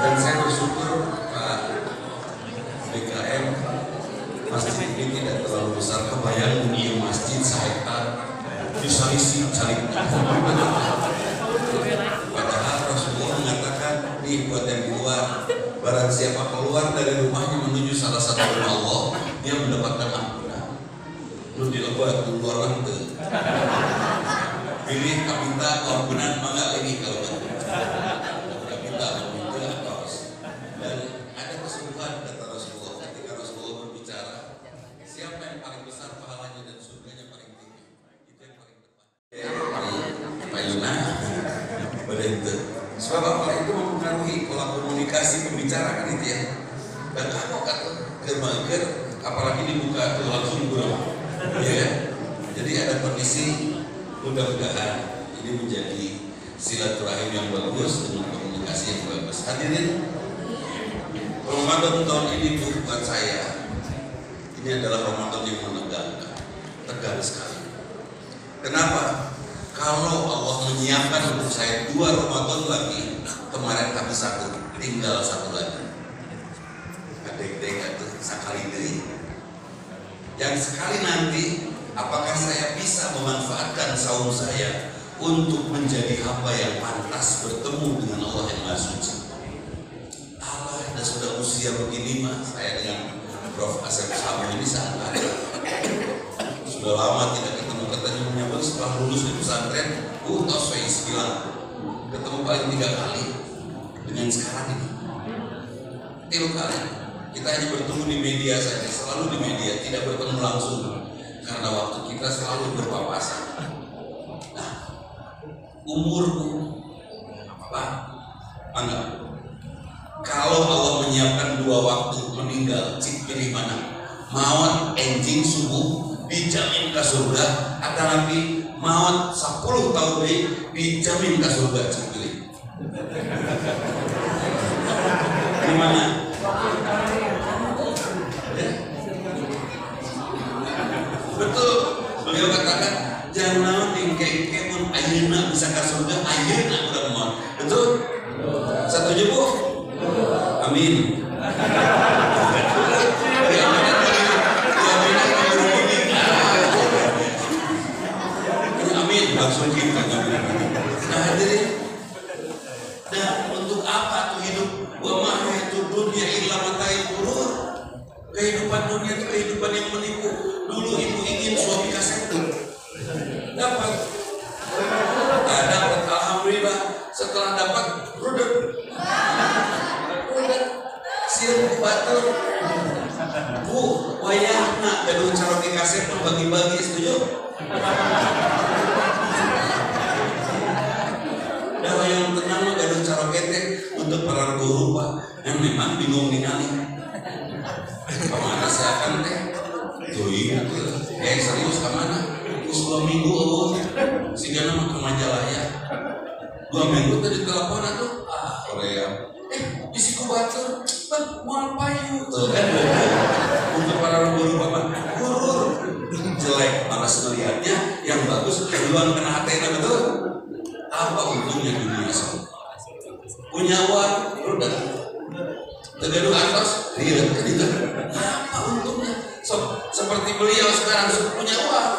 Dan saya bersyukur Pak BKM, masjid ini tidak terlalu besar. Kebayang ini masjid sehektar bisa isi cari. Padahal Rasulullah mengatakan nih buat yang di luar, barang siapa keluar dari rumahnya menuju salah satu rumah Allah, dia mendapatkan ampunan. Lu dilebat keluar nanti. Pilih kapita ampunan mangga lagi kalau kapita itu atas. Dan ada kesembuhan kata Rasulullah ketika Rasulullah berbicara, siapa yang paling besar pahalanya dan surganya paling tinggi, itu yang paling depan. Pak Yuna, pada itu. Sebab apa itu mempengaruhi pola komunikasi pembicara kan itu ya. Dan apa kata kermager, apalagi dibuka tuh langsung burung, ya kan? Jadi ada kondisi. Mudah-mudahan ini menjadi silaturahim yang bagus dengan komunikasi yang bagus. Hadirin, Ramadan tahun ini buat saya ini adalah Ramadan yang menegangkan, tegang sekali. Kenapa? Kalau Allah menyiapkan untuk saya 2 Ramadan lagi, kemarin habis 1, tinggal 1 lagi. Adek-adek itu sekali diri. Yang sekali nanti, apakah saya bisa memanfaatkan saum saya untuk menjadi hamba yang pantas bertemu dengan Allah yang Maha Suci? Allah dan sudah usia begini mah, saya dengan Prof. Asep Samu ini sangat ada. Sudah lama tidak ketemu, katanya menyambut setelah lulus di pesantren, tos bilang ketemu paling 3 kali. Dengan sekarang ini 3 kali. Kita hanya bertemu di media saja, selalu di media, tidak bertemu langsung. Karena waktu kita selalu berpapasan. Nah, umurku apa? Anggap kalau Allah menyiapkan 2 waktu meninggal, cik pilih mana? Maut enjing subuh dijamin ke surga, atau lagi maut 10 tahun dijamin ke surga, cik pilih. Gimana? Betul, beliau katakan jangan tingkeng pun ayeuna bisa ke surga, ayeuna udah mau. Betul? Setuju Bu? Amin. Amin, langsung kita. Nah hadirin, nah untuk apa tuh hidup? Wa ma hayatud dunya illa mata'ul ghurur. Kehidupan dunia itu kehidupan yang menipu. Dulu ibu ingin suami kasih dapat, alhamdulillah. Setelah dapat rudet siap batal. Bu, wayahna gaduh caroki kasih pun bagi-bagi, setuju? Dah yang tenang mah gaduh caroki untuk para guru Pak, yang memang bingung ningali. Kemana saya akan teh? Tuh serius kemana? Terus 2 minggu sehingga nama ke Majalaya 2 minggu tadi telepon tuh Korea isi kubatur mau payu tuh kan untuk para guru bapak guru jelek malas melihatnya yang bagus duluan kena hatena. Betul? Apa untungnya dunia semua? Punya uang udah tegaduh atas lihat kedita, apa untungnya? Seperti beliau sekarang punya uang,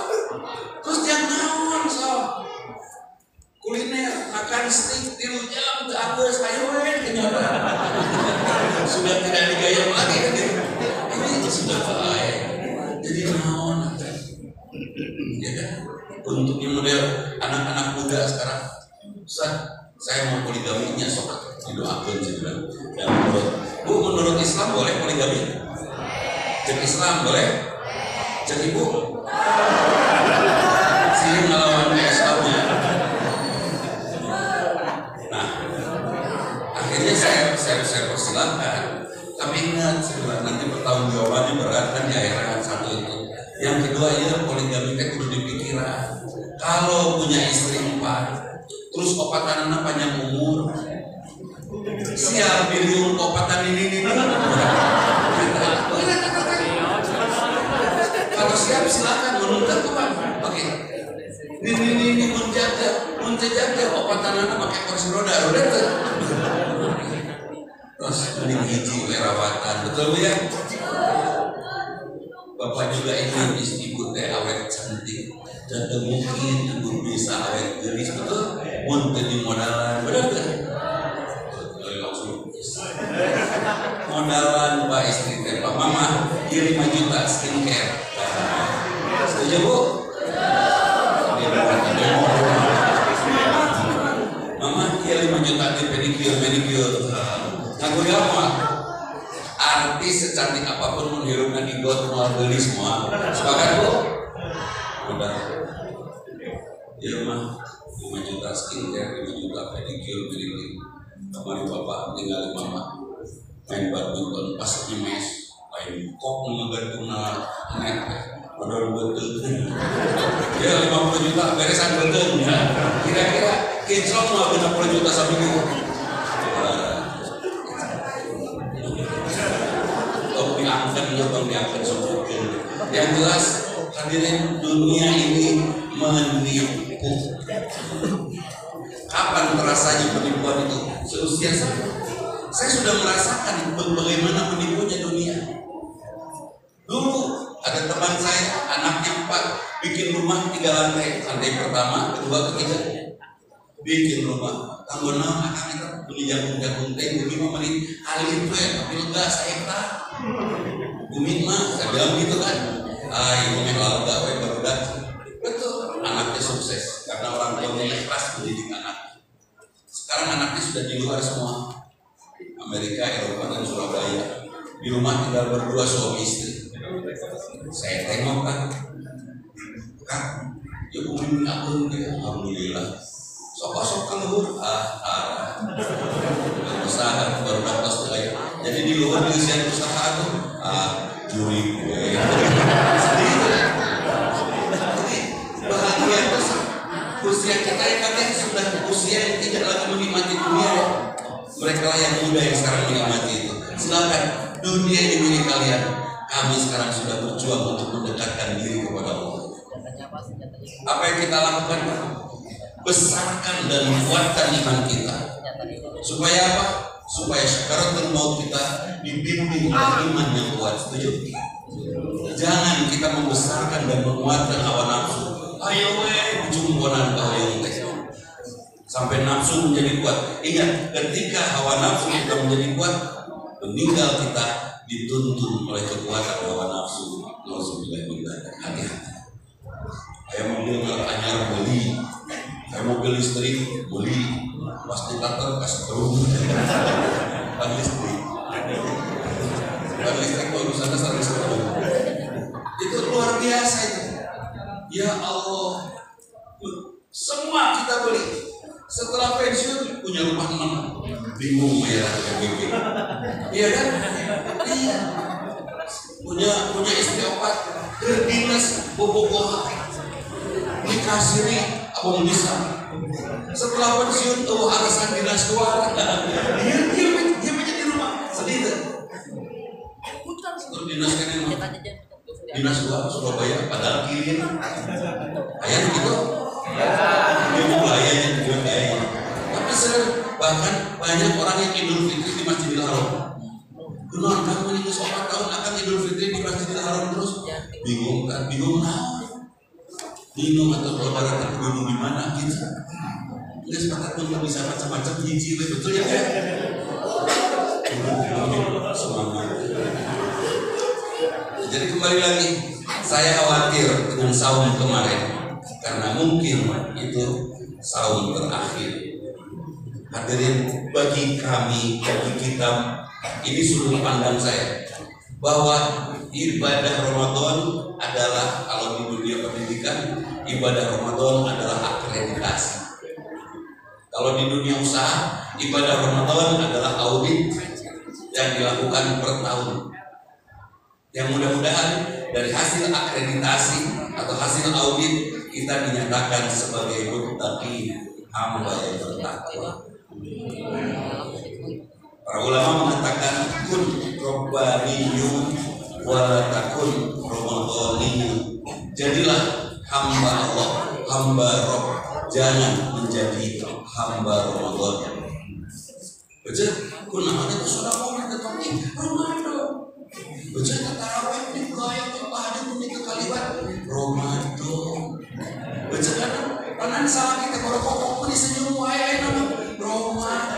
terus jangan naon kuliner makan steak 3 jam ke atas ayeuna kenyang sudah tidak digayam lagi kan ini sudah baik. Jadi naon ya kan untuk yang model anak-anak muda sekarang Ustaz, saya mau poligaminya sok didoakan sih bilang. Dan menurut Islam boleh poligami? Cek Islam boleh? Cek Ibu? Sini ngelawan Islamnya. Nah, akhirnya saya persilahkan. Tapi ingat, nanti pertanggungjawabannya berat kan di akhirat. Satu itu. Yang kedua ya poligami itu kudu dipikiran. Kalau punya istri 4, terus opatanana panjang umur, siap pilih opatan ini. Kalau siap silakan menunjuk Tuhan. Oke. Ini menjaga opatanana pakai kursi roda tuh. terus mending hiji werawatan, betul ya? Bapak juga ingin ibu teh awet cantik, dan mungkin ibu bisa awet gelis, betul? Mun tadi modalan, benar kan? Langsung modalan Pak istri teh, Pak Mama, dia 5 juta skincare. Setuju Bu? Mama, dia 5 juta di pedicure. Tanggung jawab. Artis secantik apapun menghirupkan di got mau beli semua. Sepakat Bu? Udah. Iya mah 5 juta skincare, 5 juta pedicure. Kemarin bapak tinggal Mama main badminton pas nyemes, main kok ngegantung net. Padahal betul. Ya 50 juta beresan betul. Kira-kira kinclong mau 60 juta sampai itu. Diangkat sebutkan. Yang jelas hadirin, dunia ini menipu. Kapan terasanya penipuan itu? Seusia saya sudah merasakan bagaimana menipunya dunia. Dulu ada teman saya, anaknya 4, bikin rumah 3 lantai. Lantai pertama, kedua, ketiga, bikin rumah. Tanggung nama anak itu beli jagung teh, beli menit alih itu ya, tapi lega saya tak. Bumi mah, saya bilang gitu kan. Ibu lega, baru datang. Betul, anaknya sukses karena orang tuanya ikhlas mendidik anak. Sekarang anaknya sudah di luar semua, Amerika, Eropa, dan Surabaya. Di rumah tinggal berdua suami istri. Saya tengok kan, ya bumi aku dia, alhamdulillah. Sok keluar, usaha baru dapat sekali. Jadi di luar diisian usaha tuh, juri gue. Jadi bahagia terus. Usia kita yang katanya sudah usia yang tidak lagi menikmati dunia. Mereka lah yang muda yang sekarang menikmati itu. Silakan, dunia ini milik kalian. Kami sekarang sudah berjuang untuk mendekatkan diri kepada Allah. Apa yang kita lakukan? Besarkan dan kuatkan iman kita. Supaya apa? Supaya syakaratul maut kita dibimbing oleh iman yang kuat. Setuju? Jangan kita membesarkan dan menguatkan hawa nafsu. Ayo jumponan kau yang teh. Sampai nafsu menjadi kuat. Ingat, ketika hawa nafsu kita menjadi kuat, meninggal kita dituntun oleh kekuatan hawa nafsu. Nauzubillah min dzalik. Hati-hati. Kayak mobil anyar beli, kayak mobil listrik beli, pasti kantor kasih kerumuh. Ban listrik urusannya sering seru. Itu luar biasa itu. Ya Allah, semua kita beli. Setelah pensiun punya rumah 6, bingung bayar PBB. Iya kan? Iya. Punya istri 4, berdinas bobogoh. Dikasih nih abang bisa. Setelah pensiun alasan dinas keluar. Dia menjadi rumah sedih. Terus dinas kan yang dinas luar Surabaya padahal kirim ayah gitu. Dia belayanya juga kayaknya. Tapi bahkan banyak orang yang Idul Fitri di Masjidil Haram. Benar kamu ini 4 tahun akan Idul Fitri di Masjidil Haram terus. Bingung kan? Bingung bingung atau lebaran tapi bingung di mana gitu. Nggak sepakat pun bisa macam-macam hiji betul ya kan? Semangat. Jadi kembali lagi, saya khawatir dengan saum kemarin karena mungkin itu saum terakhir. Hadirin, bagi kami, bagi kita, ini sudut pandang saya bahwa ibadah Ramadan adalah, kalau di dunia pendidikan, ibadah Ramadan adalah akreditasi. Kalau di dunia usaha, ibadah Ramadan adalah audit yang dilakukan per tahun. Yang mudah-mudahan dari hasil akreditasi atau hasil audit kita dinyatakan sebagai muttaqin, hamba yang bertakwa. Para ulama mengatakan kun robbaniyun wa takun ramadhaniyun. Jadilah hamba Allah, hamba Rabb, jangan menjadi hamba Ramadan. Baca, kunaon itu sudah mau ketemu Ramadan. Baca tarawih di gaya tahajud ini kekaliwat Ramadan. Baca kan panan salah kita korok-korok di senyum wae nama Ramadan.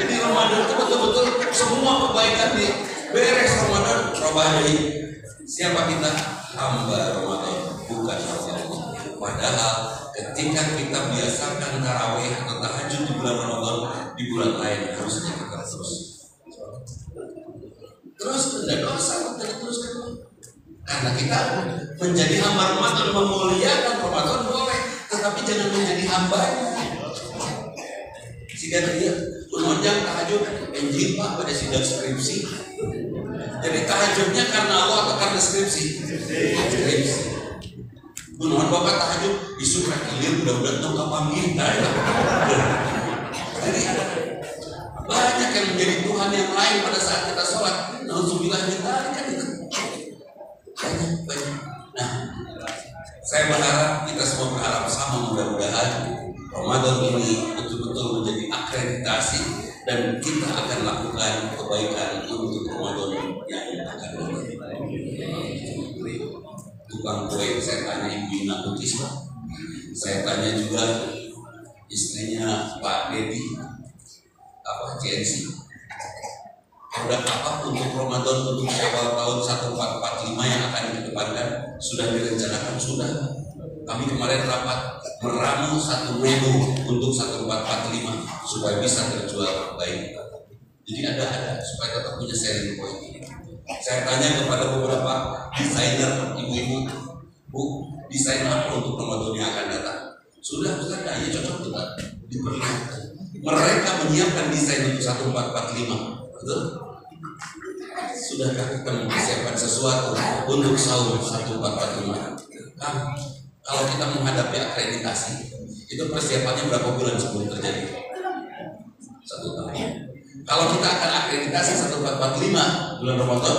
Jadi Ramadan itu betul-betul semua kebaikan di beres Ramadan. Coba deh, siapa kita? Hamba Ramadan, bukan Allah. Padahal ketika kita biasakan tarawih atau tahajud di bulan Ramadan, di bulan lain harusnya kita terus tidak dosa, terus karena kita menjadi hamba Ramadan, memuliakan Ramadan boleh, tetapi jangan menjadi hambanya. Jika dia menunjang tahajud, enjing pak pada sidang skripsi. Jadi tahajudnya karena Allah atau karena skripsi? Skripsi. Menurut bapak tahajud isu rakilir udah tuh kapanggih. Jadi banyak yang menjadi Tuhan yang lain pada saat kita sholat. Nauzubillah min dzalik kan itu. Banyak. Nah, saya berharap kita semua berharap sama, mudah-mudahan Ramadan ini betul-betul menjadi akreditasi dan kita akan lakukan kebaikan untuk Ramadan yang akan datang. Tukang kue saya tanya Ibu Ina Kutisma, saya tanya juga istrinya Pak Dedi JNC, produk apa untuk Ramadan untuk Syawal tahun 1445 yang akan dikedepankan sudah direncanakan? Sudah. Kami kemarin rapat meramu satu menu untuk 1445 supaya bisa terjual baik. Jadi ada supaya tetap punya selling point. Saya tanya kepada beberapa desainer ibu-ibu, Bu, desain apa untuk Ramadan yang akan datang? Sudah Ustaz, ya cocok juga diperlihatkan. Mereka menyiapkan desain untuk 1445, betul? Sudahkah kita mempersiapkan sesuatu untuk saum 1445? Kalau kita menghadapi akreditasi, itu persiapannya berapa bulan sebelum terjadi? 1 tahun. Kalau kita akan akreditasi 1445 bulan Ramadan,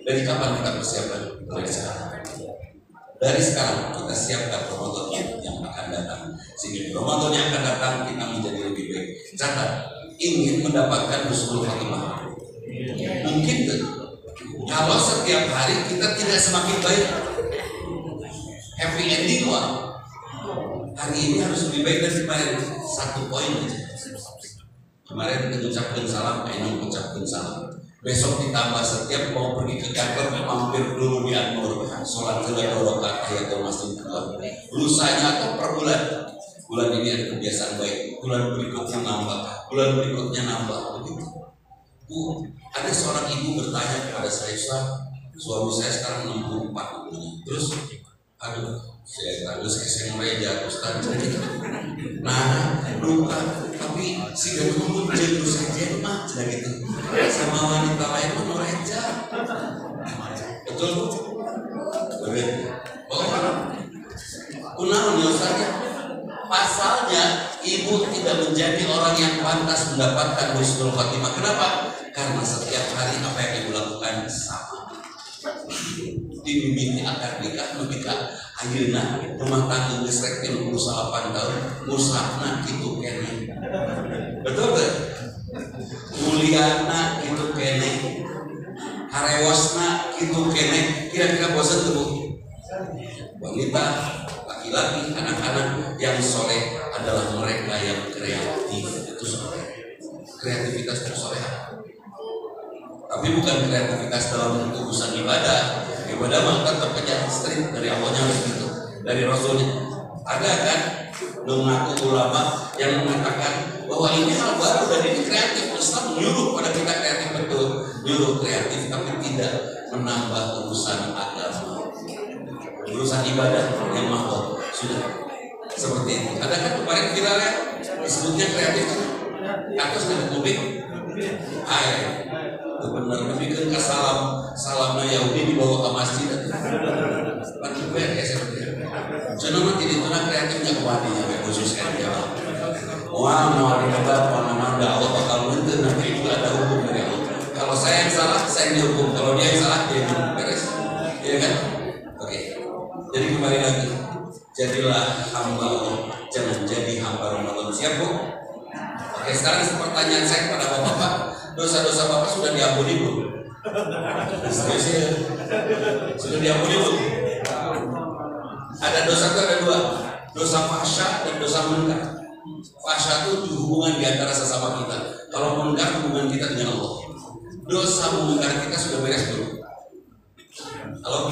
dari kapan kita persiapkan? Dari sekarang. Dari sekarang kita siapkan Ramadan yang akan datang. Sehingga Ramadan yang akan datang kita menjadi lebih baik. Catat, ingin mendapatkan husnul khatimah. Mungkin kalau setiap hari kita tidak semakin baik, happy ending wah. Hari ini harus lebih baik dari kemarin. 1 poin aja. Kemarin mengucapkan salam, ini mengucapkan salam. Besok ditambah setiap mau pergi ke kantor, mampir dulu di An-Nur, sholat 3 rakaat tahiyatul masjid. Lusanya atau per bulan. Bulan ini ada kebiasaan baik, bulan berikutnya nambah, bulan berikutnya nambah. Begitu. Bu, ada seorang ibu bertanya kepada saya, suami saya sekarang 64. Terus, aduh, saya harus keseng reja, Ustaz. Nah, lupa, tapi si gantungku jatuh saja mah, sudah gitu. Sama wanita lain pun reja. Betul? Betul. Oh, kunaon ya Ustaz? Pasalnya, ibu tidak menjadi orang yang pantas mendapatkan husnul khatimah. Kenapa? Karena setiap hari apa yang ibu lakukan sama. Dimimiti akan nikah ayeuna rumah tangga geus rek 38 tahun musahna kitu keneh. Betul teh? Muliana kitu keneh. Harewasna kitu keneh. Kira-kira bosan tuh Bu? Wanita, laki-laki, anak-anak yang soleh adalah mereka yang kreatif. Itu soleh. Kreativitas itu soleh. Tapi bukan kreativitas dalam urusan ibadah. Ibadah mah tetap aja strict dari Allahnya harus gitu, dari Rasulnya. Ada kan mengaku ulama yang mengatakan bahwa ini hal baru dan ini kreatif. Islam menyuruh pada kita kreatif, betul, menyuruh kreatif, tapi tidak menambah urusan agama, urusan ibadah yang mahal. Sudah seperti itu. Ada kan kemarin viral ya, disebutnya kreatif atas dari publik. Benar, tapi kan salamnya Yahudi dibawa ke masjid. Kan ya seperti itu. Jangan tidak pernah kreatifnya kewadinya khusus kan ya. Wah, mau dikata mana Allah bakal menentu, nanti juga ada hukum dari Allah. Kalau saya yang salah, saya yang dihukum. Kalau dia yang salah, dia yang dihukum. Beres, iya kan? Oke. Jadi kembali lagi, jadilah hamba Allah, jangan jadi hamba Ramadan. Siap Bu? Oke, sekarang pertanyaan saya kepada bapak-bapak, dosa-dosa bapak sudah diampuni belum? Sudah diampuni belum? Ada dosa itu ada dua, dosa fahsya dan dosa munkar. Fahsya itu hubungan di antara sesama kita. Kalau munkar hubungan kita dengan Allah. Dosa munkar kita sudah beres belum? Halo?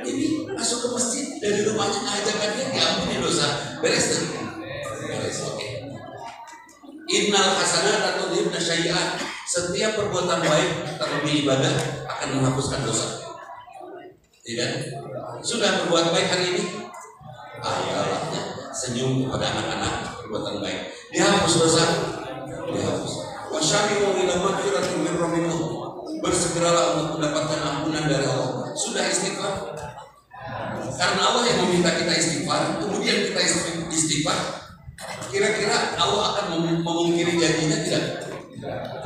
Ini masuk ke masjid dari rumahnya ngajakan dia diampuni dosa. Beres tuh? Beres, oke. Innal hasanat atau dhibna syai'at. Setiap perbuatan baik terlebih ibadah akan menghapuskan dosa. Tidak? Sudah berbuat baik hari ini? Ayatnya senyum kepada anak-anak perbuatan baik. Dihapus dosa? Dihapus. Wasyari'u ila maghfiratin min rabbikum. Bersegeralah untuk mendapatkan ampunan dari Allah. Sudah istighfar? Karena Allah yang meminta kita istighfar, kemudian kita istighfar. Kira-kira Allah akan memungkiri janjinya tidak?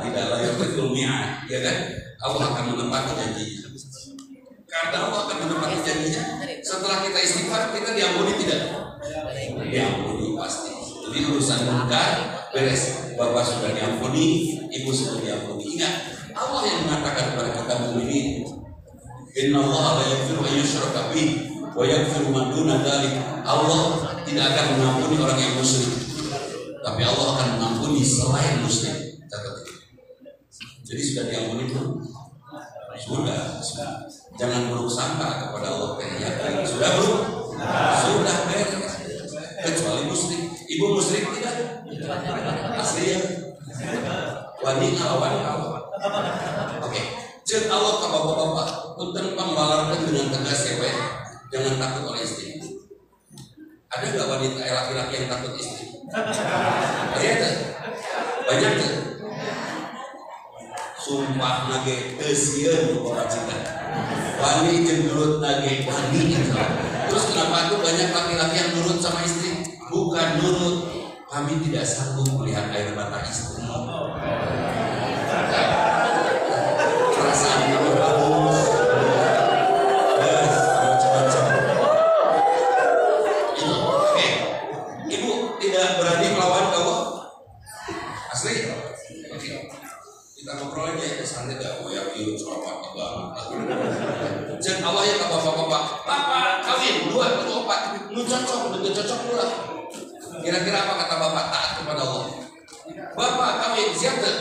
Tidak layak betul mi'ad, ya kan? Allah akan menepati janjinya. Karena Allah akan menepati janjinya. Setelah kita istighfar, kita diampuni tidak? Diampuni pasti. Jadi urusan munkar beres. Bapak sudah diampuni, ibu sudah diampuni. Ingat, Allah yang mengatakan kepada kita mukminin, Innallaha la yaghfiru an yushraka bihi wa yaghfiru ma duna dzalik. Allah tidak akan mengampuni orang yang musyrik, tapi Allah akan mengampuni selain musyrik. Catat itu. Jadi sudah diampuni belum? Sudah. Jangan buruk sangka kepada Allah. Ya, sudah belum? Sudah beres. Kecuali musyrik. Ibu musyrik tidak? Asli ya? Wani ngalawan Allah. Oke. Cek Allah ke bapak-bapak, punten pambalarkan dengan tegas ya Pak. Jangan takut oleh istri. Ada nggak wanita laki-laki yang takut istri? Ada banyak tuh. Sumpah nage kesieun kewajiban. Wani jenggelut nage wani. Terus kenapa tuh banyak laki-laki yang nurut sama istri? Bukan nurut, kami tidak sanggup melihat air mata istri. Perasaan kamu bagus. Ibu tidak berani melawan Allah. Asli. Oke. Kita ngobrol aja ya, santai dah. Oh ya, yuk selamat banget. Jangan Allah ya bapak-bapak. Bapak kawin 2 atau 4. Lu cocok, betul cocok pula. Kira-kira apa kata bapak taat kepada Allah? Bapak kawin siap tak?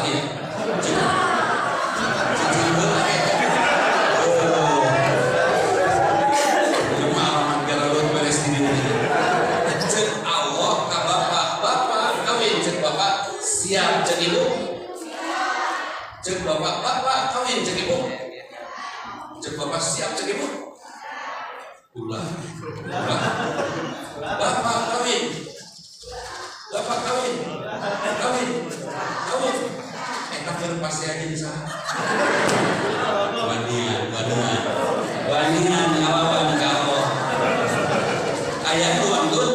Siap. Siap cek ibu, cek bapak kawin cek ibu, cek bapak siap cek ibu, ulah, bapak kawin, enak berpasti aja di sana. Wanian ngalawan kalau ayah tuan tuh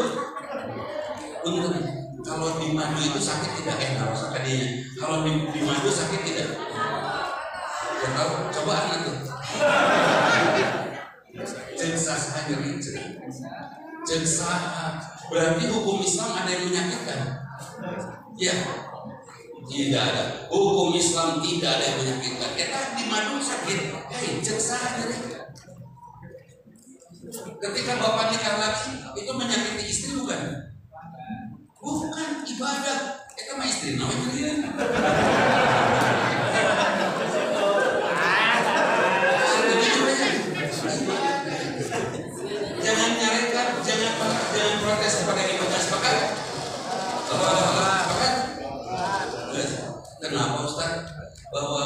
untuk kalau di madu itu sakit tidak enak rasanya. Kalau di madu sakit tidak. Ya tahu, coba anak tuh. Censah nyeri, censah. Berarti hukum Islam ada yang menyakitkan? Ya, tidak ada. Hukum Islam tidak ada yang menyakitkan. Kita di madu sakit, censah nyeri. Ketika bapak nikah lagi, itu menyakiti istri bukan? Bukan ibadah, itu mah istri namanya dia. Jangan nyarikan, jangan protes kepada ibadah. Sepakat? Sepakat? Kenapa Ustaz? Bahwa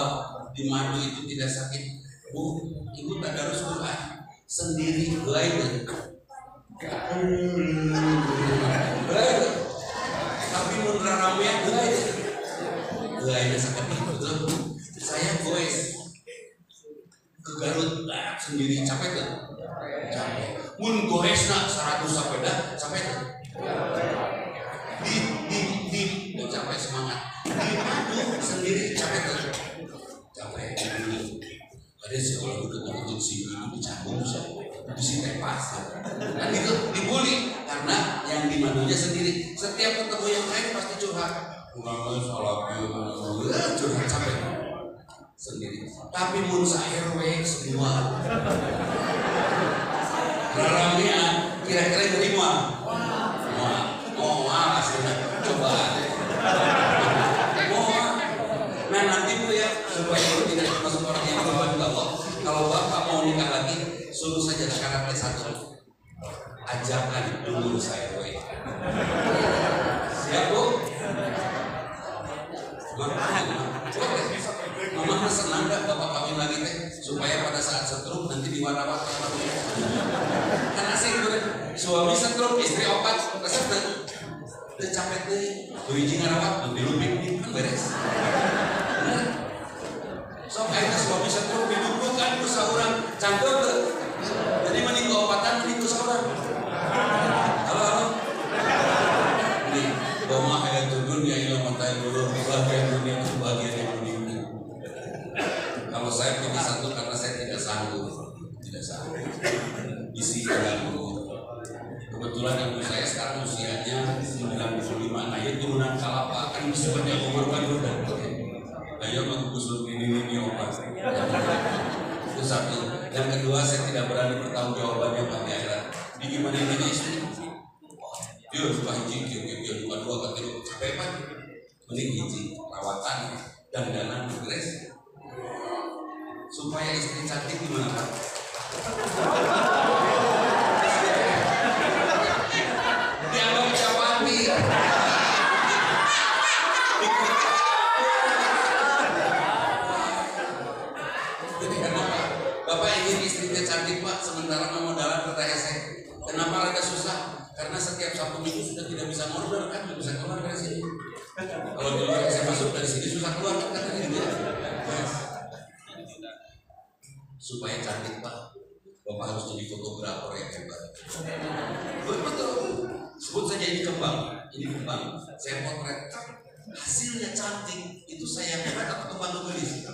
di madu itu tidak sakit? Ibu tak harus Quran sendiri belajar. Tapi menurut ramai gaya seperti itu. Saya goes ke Garut sendiri capek tuh. Capek. Mun goes nak 100 sepeda capek tuh. Di capek semangat. Di madu sendiri capek tuh. Capek. Ada sekolah duduk sini dicambung di sini pas. Dan itu dibully karena kurang salah curhat capek sendiri. Tapi mun sa-RW semua raramean kira-kira terima. Aslinya coba deh. Nah nanti Bu ya, supaya itu tidak termasuk orang yang berbuat Allah. Kalau Bapak mau nikah lagi, suruh saja syaratnya satu, ajakan dulu saya RW. Siap Bu? Mama senang gak Bapak kawin lagi teh, supaya pada saat setruk nanti diwarawat. Kan asing suami setruk, istri opat, resep udah capek deh, hiji ngarawat, dilupin kan beres. Sok ayeuna suami setruk didukung kan ku saurang cangkeuk teu. Jadi mending obatan mending ku saurang. Halo. Nih, domah aya turun ya ieu matai dulu bagian dunia itu bagian yang dunia. Kalau saya pilih satu karena saya tidak sanggup. Isi ganggu. Kebetulan ibu saya sekarang usianya 95, nah ya turunan kalapa kan bisa banyak umur kan udah. Ayo mau kusur ini obat. Itu satu. Yang kedua saya tidak berani bertanggung jawabannya pada akhirat. Di gimana ini istri? Yo suka hiji, yo bukan dua ketiga capek pak. Mending hiji perawatan dan dandan beres. Supaya istri cantik gimana pak? Dianggap capati. Jadi kenapa? Bapak ingin istrinya cantik pak, sementara modalnya pada esek. Kenapa agak susah? Karena setiap Sabtu Minggu sudah tidak bisa ngorder kan, tidak bisa keluar dari sini. Kalau di luar saya masuk dari sini susah keluar kan katanya dia. Supaya cantik pak, Bapak harus jadi fotografer yang hebat. Betul. Sebut saja ini kembang. Saya potret. Hasilnya cantik. Itu saya yang hebat atau kembang nugelis?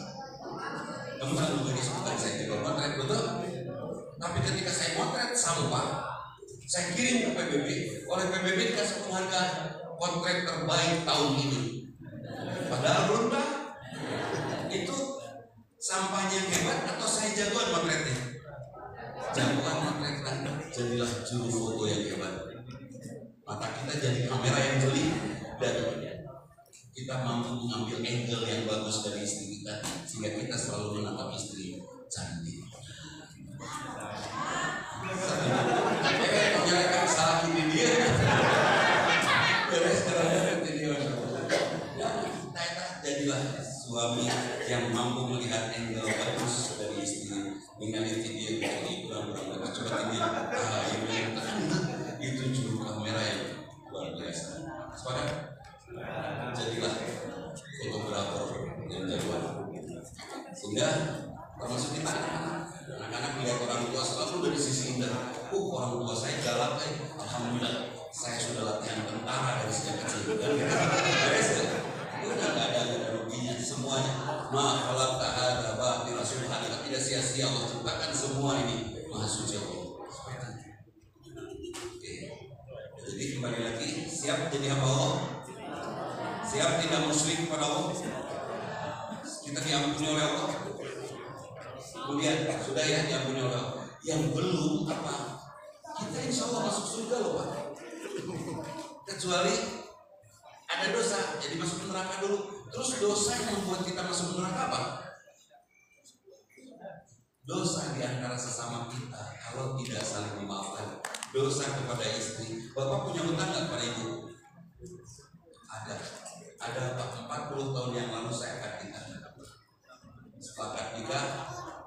Kamu kan nugelis bukan saya juga potret, betul? Tapi ketika saya potret sampah, saya kirim ke PBB. Oleh PBB dikasih penghargaan potret terbaik tahun ini. Padahal belum dah. Itu sampahnya hebat atau saya jagoan potretnya? Jagoan potretkan, jadilah juru foto yang hebat. Mata kita jadi kamera yang jeli dan kita mampu mengambil angle yang bagus dari istri kita sehingga kita selalu menangkap istri cantik. Menyalakan salah ini dia. Beres terhadap video. Jadilah suami yang mampu melihat angle bagus dari istri dengan video jadi kurang-kurang coba ini itu juru kamera yang luar biasa. Sepakat? Jadilah fotografer yang jagoan. Sehingga termasuk kita anak-anak melihat orang tua selalu dari sisi indah. Orang tua saya galak, alhamdulillah saya sudah latihan tentara dari sejak kecil. Udah nggak ada ruginya semuanya. Kalau tak ada tidak sia-sia Allah ciptakan semua ini Maha Suci Allah. Jadi kembali lagi, siap jadi hamba Allah, siap tidak musyrik kepada Allah, kita diampuni oleh Allah. Kemudian sudah ya diampuni oleh Allah. Yang belum apa? Kita insya Allah masuk surga loh Pak. Kecuali ada dosa, jadi masuk neraka dulu. Terus dosa yang membuat kita masuk neraka apa? Dosa di antara sesama kita kalau tidak saling memaafkan. Dosa kepada istri. Bapak punya hutang nggak kepada ibu? Ada Pak, 40 tahun yang lalu saya akad nikah. Sepakat nikah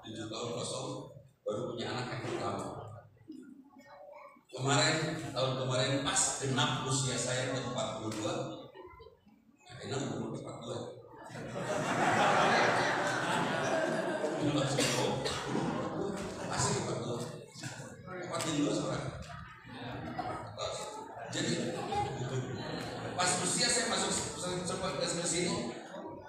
7 tahun kosong, baru punya anak yang pertama. Tahun kemarin pas genap usia saya ke 42. Enak umur 42. Asli 42. 42 seorang. Jadi pas usia saya masuk sempat ke sini.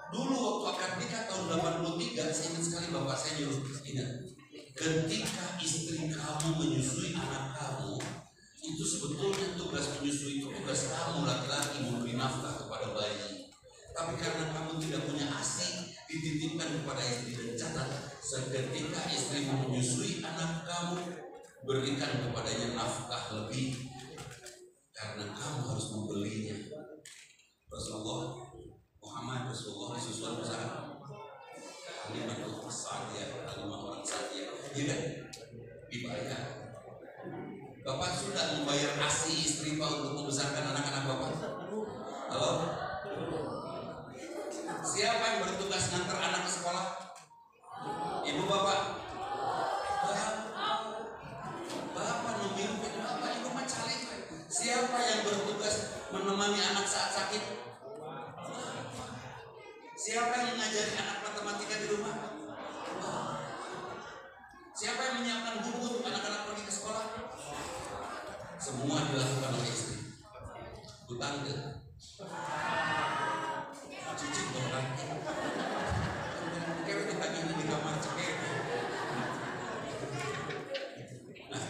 Dulu waktu akad nikah tahun 83, saya ingat sekali bapak saya nyuruh ingat. Ketika istri kamu menyusui anak kamu, itu sebetulnya tugas menyusui itu tugas kamu laki-laki memberi nafkah kepada bayi. Seketika istri menyusui anak kamu, berikan kepadanya nafkah lebih, karena kamu harus membelinya. Rasulullah Muhammad Rasulullah susuan usaha Halimah Sa'diyah, Halimah orang Sa'diyah, iya kan? Dibayar. Bapak sudah membayar ASI istri Pak untuk membesarkan anak-anak Bapak? Halo? Siapa yang bertugas ngantar anak ke sekolah? Ibu Bapak? Bapak memimpin Bapak, Ibu macalik. Siapa yang bertugas menemani anak saat sakit? Siapa yang mengajari anak matematika di rumah? Siapa yang menyiapkan buku untuk anak-anak pergi ke sekolah? Semua dilakukan oleh istri. Tetangga, cicing orang, kayak ditanya di kamar cekek. Nah,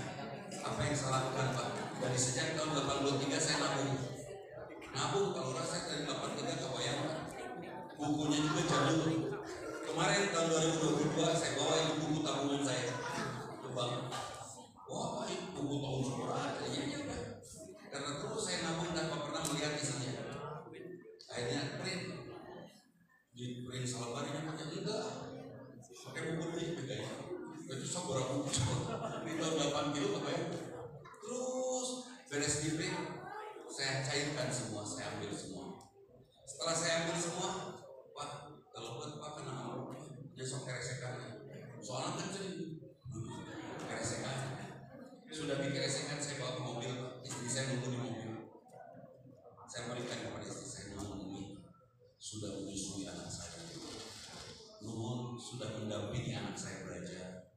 apa yang saya lakukan Pak? Dari sejak tahun 83 saya nabung kalau rasa dari 83 kebayang Pak. Bukunya juga jadul. Kemarin tahun 2022 saya bawa ini buku tabungan saya ke bank. Wah Pak, ini buku tahun seberapa kayaknya. Karena terus saya nabung tanpa pernah melihat isinya. Akhirnya di print selebarnya pakai enggak. Pakai buku ini bedanya. Itu seberapa buku ini tahun 8 kilo apa ya? Terus beres di print, saya cairkan semua, saya ambil semua. Setelah saya ambil semua, Pak, kalau buat Pak kena besok keresekan. Soalnya kan jadi keresekan. Sudah dikeresekan, saya bawa ke mobil, istri saya nunggu di mobil. Saya berikan kepada istri saya, Nuhun sudah menyusui anak saya. Nuhun sudah mendampingi anak saya belajar.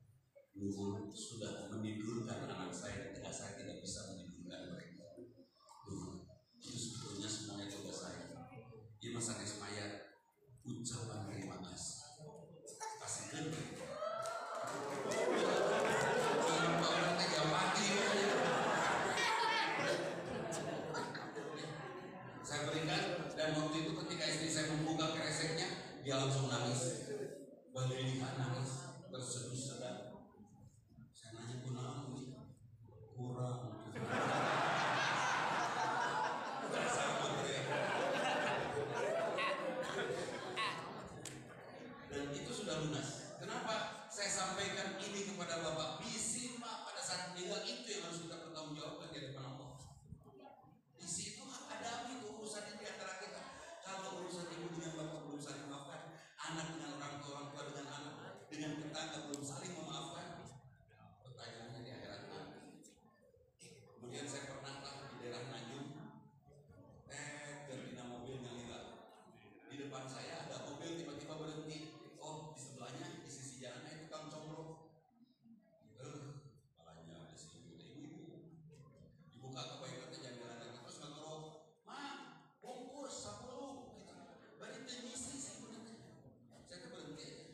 Nuhun sudah menidurkan anak saya ketika saya tidak bisa menidurkan mereka. Nuhun, itu sebetulnya semuanya tugas saya. Di masa Nesmaya, ucapan terima kasih. Kasihkan. Saya berikan, dan waktu itu ketika istri saya membuka kereseknya, dia langsung nangis. Balilihan nangis, terseduh-seduh. Saya nanya, kurang. Dan itu sudah lunas. Kenapa saya sampaikan ini kepada Bapak? Bisi Pak pada saat meninggal itu yang harus kita pertanggungjawabkan di depan Allah. Bisi itu hak adami, itu urusannya di antara kita. Kalau urusan ibu dengan bapak belum saling memaafkan, anak dengan orang tua dengan anak, dengan tetangga belum saling memaafkan, pertanyaannya di akhirat nanti. Kemudian saya pernah di daerah Nganjuk, ganti mobil nyalira. Di depan saya ada mobil tiba-tiba berhenti. Oh, di sebelahnya di sisi jalannya itu Kang Combro. Palanya di sini ibu-ibu. Dibuka ke bayi jangan jalan terus ngerok. Mak, bungkus 10. Bari tenisi sih bener. Saya tuh berhenti.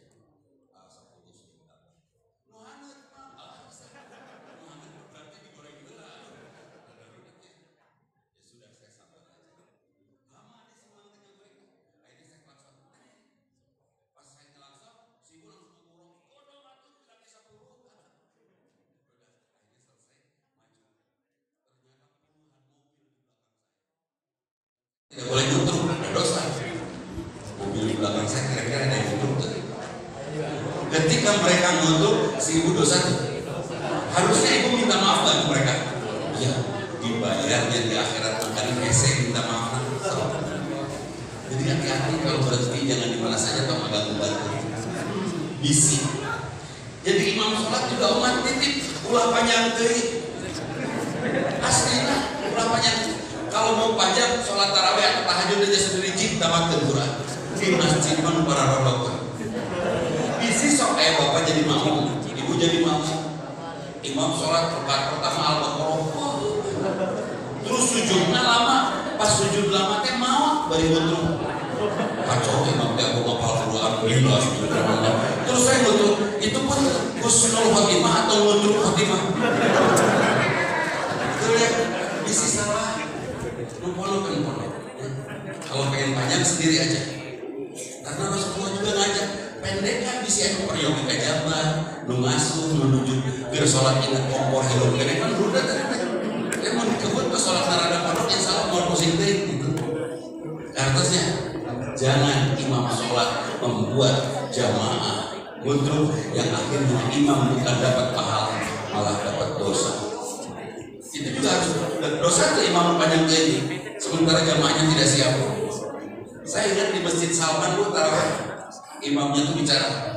10 sebentar. Nu hangat, Mak. Nu hangat berarti digoreng dulu lah. Ya sudah, saya sabar aja. Lama di silang tengah goreng. Akhirnya saya klakson. Pas saya ngelakson, si ibu langsung ngurung. Kodong atuh tidak bisa buruk. Udah, akhirnya selesai maju. Ternyata puluhan mobil di belakang saya. Tidak boleh nutup, dosa. Mobil di belakang saya kira-kira ada yang nutup. Ketika mereka nutup, si ibu dosa. Harusnya ibu minta maaf gak ke mereka? Ya, dibayarnya di akhirat bukan hese minta maaf. Jadi hati-hati kalau berhenti jangan di mana saja atau mengganggu-ganggu. Bisi. Jadi imam sholat juga umat titip ulah panjang teuing. Aslinya ulah panjang. Kalau mau panjang sholat tarawih atau tahajud aja sendiri jik tamatkeun Quran. Di masjid pun para bapak. Bisi sok bapak jadi makmum, ibu jadi makmum. Imam sholat rakaat pertama Al-Baqarah. Terus sujudnya lama, pas sujud lama teh mau bari butuh. Kacau imam teh aku ngapal Quran gila sujud. Terus saya butuh, itu pun husnul khotimah atau ludrul khotimah. Itu ya, bisi salah. Numpolo. Kalau pengen panjang sendiri aja. Karena Rasulullah juga ngajak pendek kan bisa yang periode aja. ngasuh menuju biar sholat ingat kompor hidup kene kan budak tadi emang kebun ke sholat narada pondok insya Allah mau pusing deh gitu. Artinya jangan imam sholat membuat jamaah untuk yang akhirnya imam bukan dapat pahala malah dapat dosa. Itu juga harus dosa ke imam panjang ini sementara jamaahnya tidak siap. Saya ingat di Masjid Salman bu tarawih imamnya itu bicara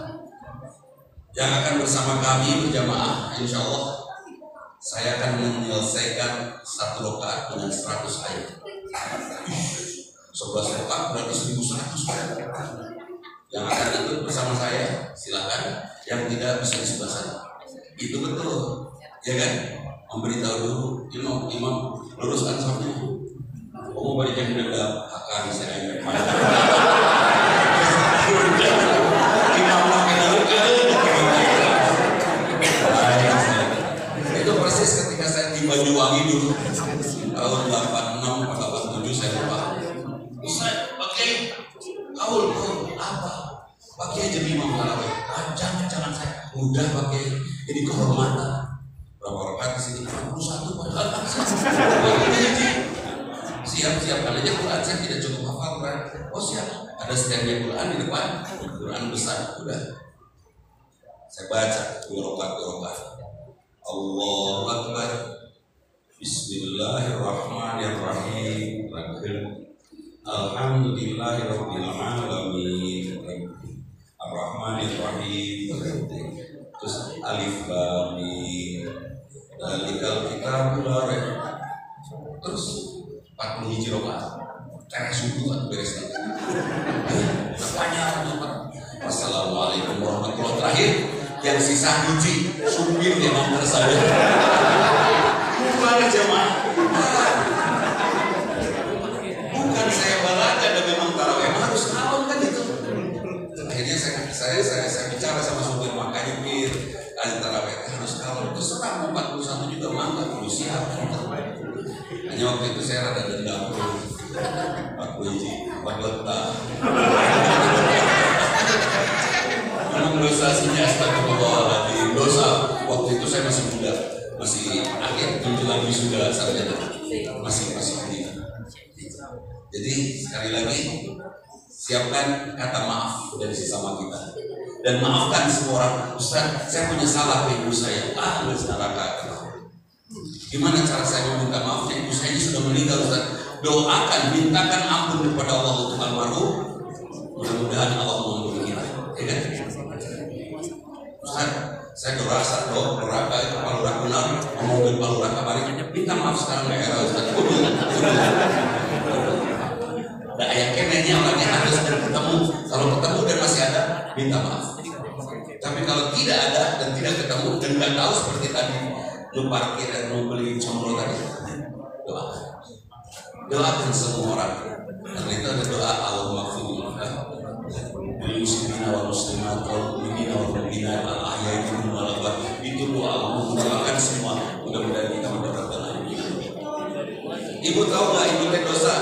yang akan bersama kami berjamaah insya Allah saya akan menyelesaikan 1 rakaat dengan 100 ayat. 11 rakaat berarti 1100. Yang akan ikut bersama saya silakan, yang tidak bisa di sebelah sana. Itu betul, ya kan? Memberitahu dulu, imam luruskan safnya. Kamu balik yang tidak akan saya itu persis ketika saya di Banyuwangi dulu tahun 86 atau 87 saya lupa. Saya pakai kaul apa? Pakai jadi imam tarawih. Jangan saya udah pakai ini kehormatan. Berapa rakaat di sini? 61 padahal siap-siapkan aja Quran, saya tidak cukup hafal Quran. Oh siap, ada standnya Quran di depan, Quran besar, udah. Saya baca 2 rakaat. Allahu Akbar. Bismillahirrahmanirrahim. Alhamdulillahirabbil alamin. Ar-Rahmanirrahim. Terus alif lam mim. Dalikal kitabul la raib. Terus 40 hiji rakaat. Cara subuh atau beres nih. Banyak Assalamualaikum warahmatullahi wabarakatuh. Terakhir yang sisa hiji supir yang nomor saya. Bukan jemaah. Bukan saya balaga dan memang tarawih harus kalem kan itu. Akhirnya saya bicara sama supir makanya bir tarawih harus kalem. Terserah 41 juga mangga perlu siap. Hanya waktu itu saya rada dendam 40 hiji 4 letak. Memang dosa sini astagfirullahaladzim. Dosa waktu itu saya masih muda, masih akhir menjelang wisuda sarjana, masih muda. Jadi sekali lagi siapkan kata maaf dari sesama kita dan maafkan semua orang. Ustaz, saya punya salah ke ibu saya. Gimana cara saya meminta maafnya? Ibu saya sudah meninggal Ustaz. Doakan, mintakan ampun kepada Allah untuk almarhum. Mudah-mudahan Allah mengampuni kita. Ya kan? Ustaz, saya dorasa doraka itu palura kunar, ngomongin palura kabarin. Minta maaf sekarang nggak era Ustaz. Nah, ayah kenenya orangnya harus ketemu. Kalau ketemu dan masih ada, minta maaf. Tapi kalau tidak ada dan tidak ketemu dan nggak tahu seperti tadi, lu parkir dan lu beli combro tadi, doakan semua orang. Karena itu ada doa Allahumma bil muslimina wal muslimat wal mu'minina wal mu'minat al ahya'i minhum wal amwat. Itu doa mendoakan semua. Mudah-mudahan kita mendapatkan anugerah. Ibu tahu nggak ibu teh dosa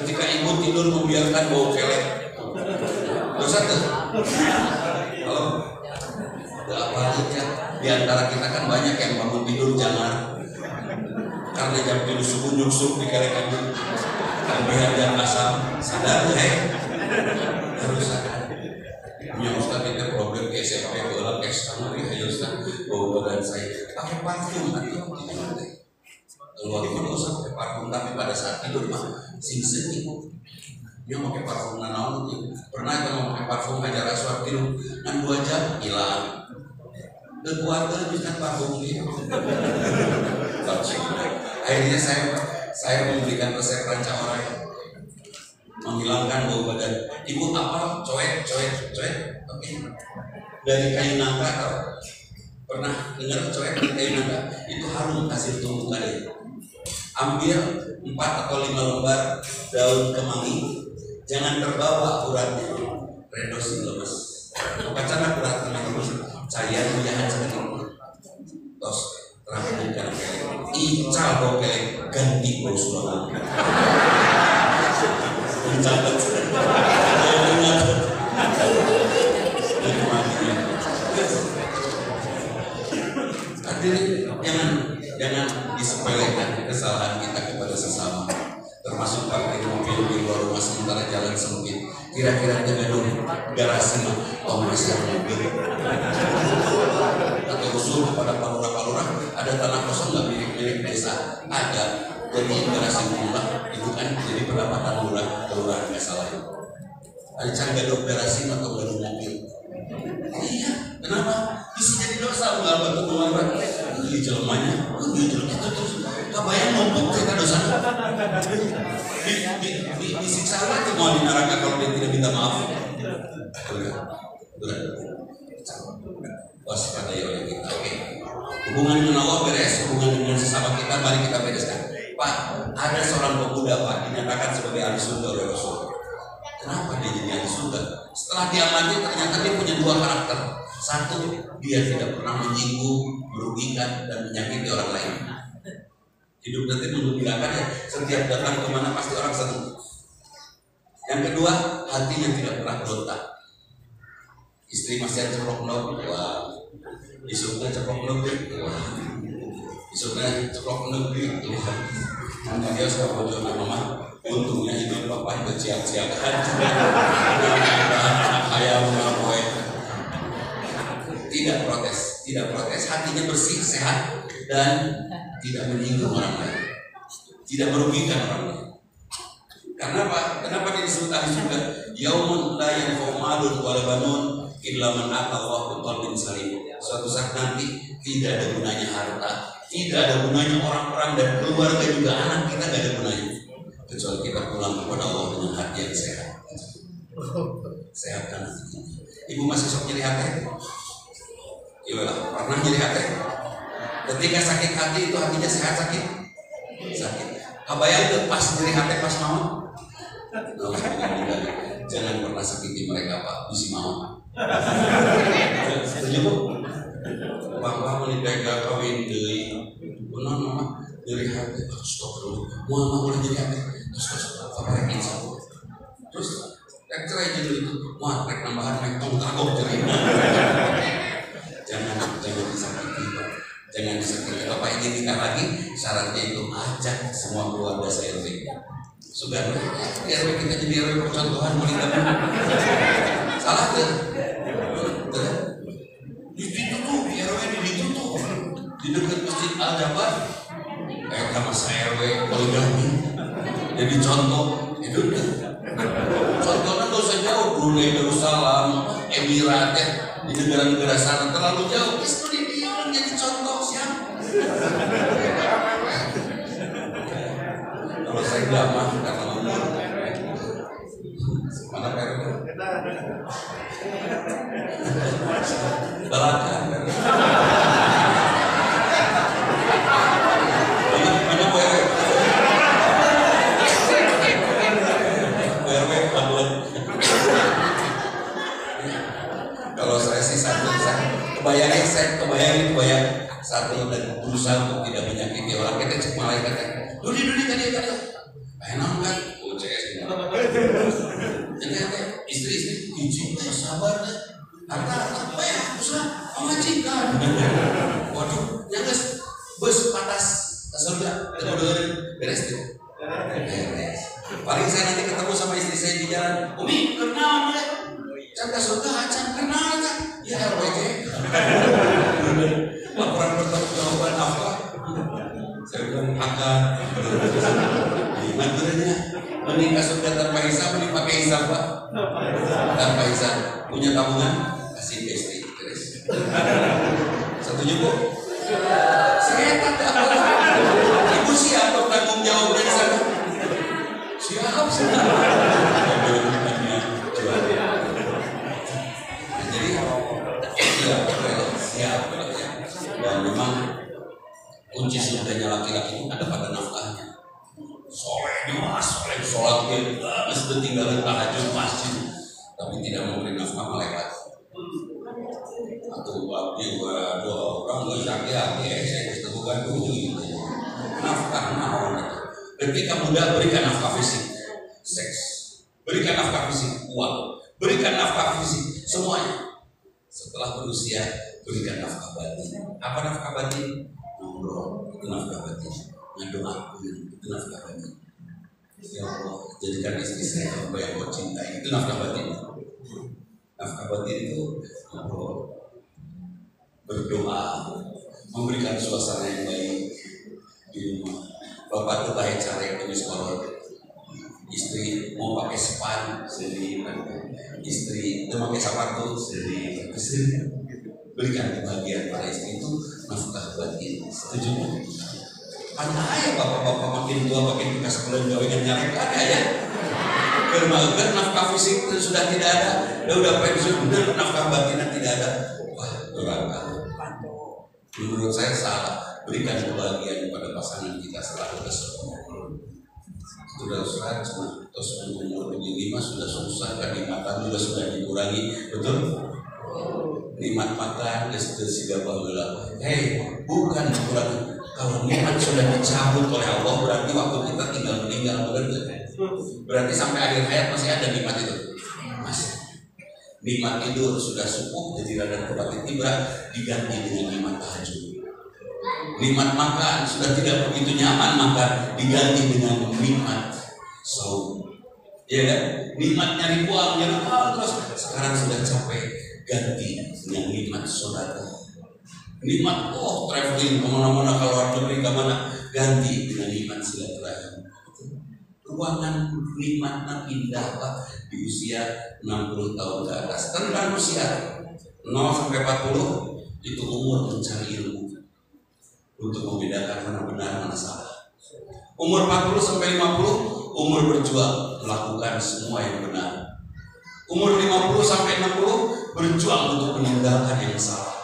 ketika ibu tidur membiarkan bau kelek? Dosa tuh. Kalau apa aja di antara kita kan banyak yang bangun tidur jangan karena jam tidur subuh nyusuk di kelek ibu. Kelebihan dan asam sadar harus sadar. Punya Ustaz kita problem ke SMP bola ke sana ya Ustaz bau badan saya pakai parfum nanti keluar itu dosa pakai parfum tapi pada saat tidur mah sing senyum dia pakai parfum nanaon pernah kita mau pakai parfum aja rasuah tidur kan 2 jam hilang kekuatan bisa parfum gitu. Akhirnya saya memberikan resep ranca orang menghilangkan bau badan. Ibu apa? Coek. Oke. Dari kayu nangka atau pernah dengar coek dari kayu nangka? Itu harum hasil tumbuh kali. Ambil 4 atau 5 lembar daun kemangi, jangan terbawa uratnya. Redosin lemes. Bacana urat teman-teman. Saya menjahat sedikit. Tos terakhir kan ical bokeh ganti bau sulam. Mencatat. rumah sementara jalan sempit. Kira-kira tergaduh garasi mah pengeser mobil atau usul kepada palura-palura, ada tanah kosong nggak milik desa? Ada. Jadi garasi murah itu kan jadi pendapatan murah, kelurahan nggak salah. Ada can gaduh garasi atau gaduh mobil. Iya, kenapa? Bisa jadi dosa nggak bantu keluarga. Di jelmanya, di jelma itu terus kebayang numpuk cerita dosa. Disiksa lagi mau di neraka kalau dia tidak minta maaf. Berat. Waspadai oleh kita. Oke. Hubungan dengan Allah beres, hubungan dengan sesama kita mari kita bereskan. Pak, ada seorang pemuda Pak dinyatakan sebagai ahli surga oleh Rasul. Kenapa dia jadi ahli surga? Setelah dia mati ternyata dia punya dua karakter. Satu, dia tidak pernah menyinggung, merugikan dan menyakiti orang lain. Hidup nanti menggembirakan ya, setiap datang kemana pasti orang senang. Yang kedua, hatinya tidak pernah berontak. Istri masih ceplok nok, wah. Isuknya ceplok nok, wah. Isuknya ceplok nok, wah. Nanti dia suka bocor mama. Untungnya hidup papa bersiap-siapkan. Ayam ngapoe. Tidak protes, hatinya bersih, sehat dan tidak menyinggung orang lain, tidak merugikan orang lain. Karena apa? Kenapa dia disebut ahli surga? Yaumun la yanfa'u malun wala banun illa man atallaha biqalbin salim. Suatu saat nanti tidak ada gunanya harta, tidak ada gunanya orang-orang dan keluarga juga anak kita tidak ada gunanya kecuali kita pulang kepada Allah dengan hati yang sehat. Sehatkan hati. Ibu masih sok nyeri hati? Iya, pernah nyeri hati? Ketika sakit hati itu hatinya sehat sakit? Sakit. Kabayang tuh pas nyeri hati pas mau? Jangan pernah sakiti mereka Pak, bisi mau. Setuju Bu? Bapak menikah kawin deui. Benar mama nyeri hati. Stop dulu. Mau boleh nyeri hati. Terus apa yang insya terus cerai jadi itu. Wah, rek nambahan rek tong kagok cerai. Jangan disakiti Pak. Jangan disakiti. Bapak ingin nikah lagi, syaratnya itu ajak semua keluarga RW. Sudah RW kita jadi RW percontohan wanita. Salah tuh. Ditutup, RW ditutup. Di dekat Masjid Al Jabar. Masa RW poligami. Jadi contoh itu udah. Contohnya gak usah jauh, Brunei Darussalam, Emirat ya. Di negara-negara sana terlalu jauh, itu dia orang jadi contoh siapa? Kalau saya nggak mah karena umur, mana perlu? Balakan. Mana perlu? Kalau saya sih kebayang satu dan berusaha untuk tidak menyakiti orang. Kita cek malaikatnya dudi tadi enak kan CS ini istri izin sabar harta apa ya usah majikan waduh nyages bus patas surga beres tuh beres. Paling saya nanti ketemu sama istri saya di jalan, Umi kenal ya canda surga acan kenal kan ya RWJ laporan pertanggungjawaban apa saya bilang akan maturnya menikah surga tanpa hisab ini pakai hisab Pak tanpa hisab punya tabungan kasih ke istri terus setuju Bu? Saya tak apa ibu siap bertanggung jawab dari sana siap jadi siap dan memang kunci surganya laki-laki itu ada pada nafkahnya. Soleh sholat sudah tinggalin tahajud masjid, tapi tidak memberi nafkah malaikat. Atau abdi dua orang nggak sakit saya bukan dulu gitu. Nafkah naon itu. Ketika muda berikan nafkah fisik, seks, berikan nafkah fisik, uang, berikan nafkah fisik, semuanya. Setelah berusia berikan nafkah batin. Apa nafkah batin? Ngobrol, itu nafkah batin. Ngadong aku, itu nafkah batin. Ya Allah. jadikan istri saya hamba yang kau cintai. Itu nafkah batin. Nafkah batin itu berdoa, memberikan suasana yang baik di rumah. Bapak tuh baik cara yang punya sekolah. Istri mau pakai sepan sendiri, istri mau pakai sepatu sendiri. Berikan kebahagiaan para istri itu nafkah batin. Setuju? Ada ya bapak-bapak makin tua makin kita sekolah gawean nyari ada ya. Karena nafkah fisik sudah tidak ada, udah pensiun benar nafkah batinnya tidak ada. Wah, durhaka. Menurut saya salah. Berikan kebahagiaan kepada pasangan kita selalu bersama. Sudah terus umur 75 sudah susah kan, nikmatan juga sudah dikurangi, betul? Nikmat makan sudah baheula. Bukan dikurangi. Kalau nikmat sudah dicabut oleh Allah berarti waktu kita tinggal meninggal, berarti sampai akhir hayat masih ada nikmat itu. Masih. Nikmat tidur sudah subuh jadi rada kebatin tiba diganti dengan nikmat tahajud. Nikmat makan sudah tidak begitu nyaman makan diganti dengan nikmat saum. Ya kan? Nikmat nyari uang terus sekarang sudah capek ganti dengan nikmat sedekah. Nikmat traveling kemana-mana kalau negeri kemana ganti dengan nikmat silaturahim. Ruangan nikmatnya indah Pak di usia 60 tahun ke atas. Kan usia 0 sampai 40 itu umur mencari ilmu untuk membedakan mana benar mana salah. Umur 40 sampai 50 umur berjuang melakukan semua yang benar. Umur 50 sampai 60 berjuang untuk meninggalkan yang salah.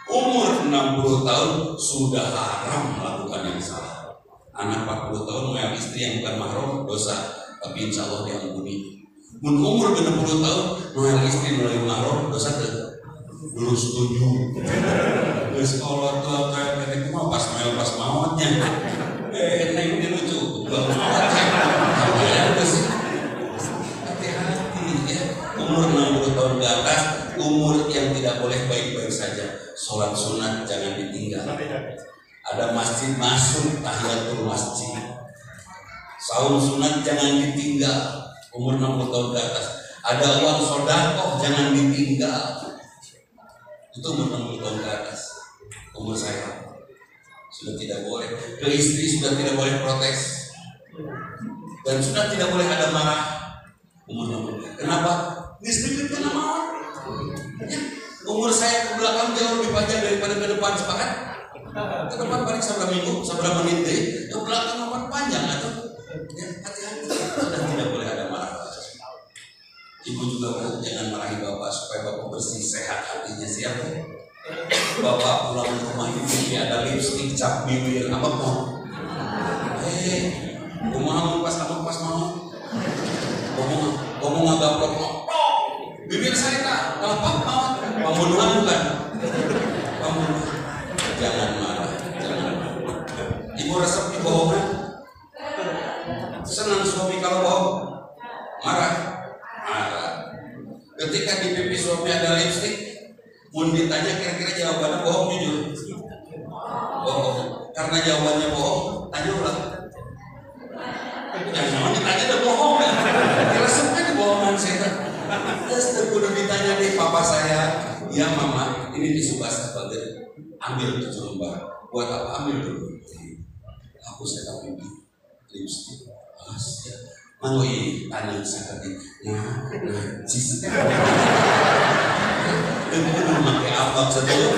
Umur 60 tahun sudah haram melakukan yang salah. Anak 40 tahun mau istri yang bukan mahram dosa, tapi insya Allah diampuni. Umur 60 tahun mau istri melalui mahram dosa belum setuju. Terus kalau tua kayak itu mah pas mautnya. Neng dia lucu. Hati-hati ya. Umur 60 tahun ke atas, umur yang tidak boleh baik-baik saja. Sholat sunat jangan ditinggal. Ada masjid masuk tahiyatul masjid. Saum sunat jangan ditinggal. Umur 60 tahun ke atas. Ada uang sedekah jangan ditinggal. Itu umur 60 tahun ke atas. Umur saya sudah tidak boleh. Ke istri sudah tidak boleh protes. Dan sudah tidak boleh ada marah. Umur 60. Kenapa? Istri kita marah. Ya. Umur saya ke belakang jauh lebih panjang daripada ke depan, sepakat? Ke depan paling seberapa minggu, seberapa menit deh. Ke belakang apa panjang atau? Ya, hati-hati. Sudah tidak boleh ada marah. Ibu juga Bu, jangan marahi bapak supaya bapak bersih sehat hatinya. Siapa? Bapak pulang ke rumah ibu ada lipstik, cap bibir, apa mau? Mau ngomong agak plok. Bibir saya tak, kalau mau pembunuhan bukan? Pembunuhan. Jangan marah, jangan. Ibu resep dibohongan. Senang suami kalau bohong, marah. Ketika di pipi suami ada lipstik, mun ditanya kira-kira jawabannya bohong jujur. Bohong. Karena jawabannya bohong, tanya ulang. Jangan ditanya udah bohong kan? Kira semua bohongan saya. Terus terkudu ditanya deh papa saya, ya mama, ini di Subasa Bager, ambil 7 lembar. Buat apa? Ambil dulu. Aku saya pipi lipstik. Mau tangan sakit. Najis. Kemudian pakai apa setuju?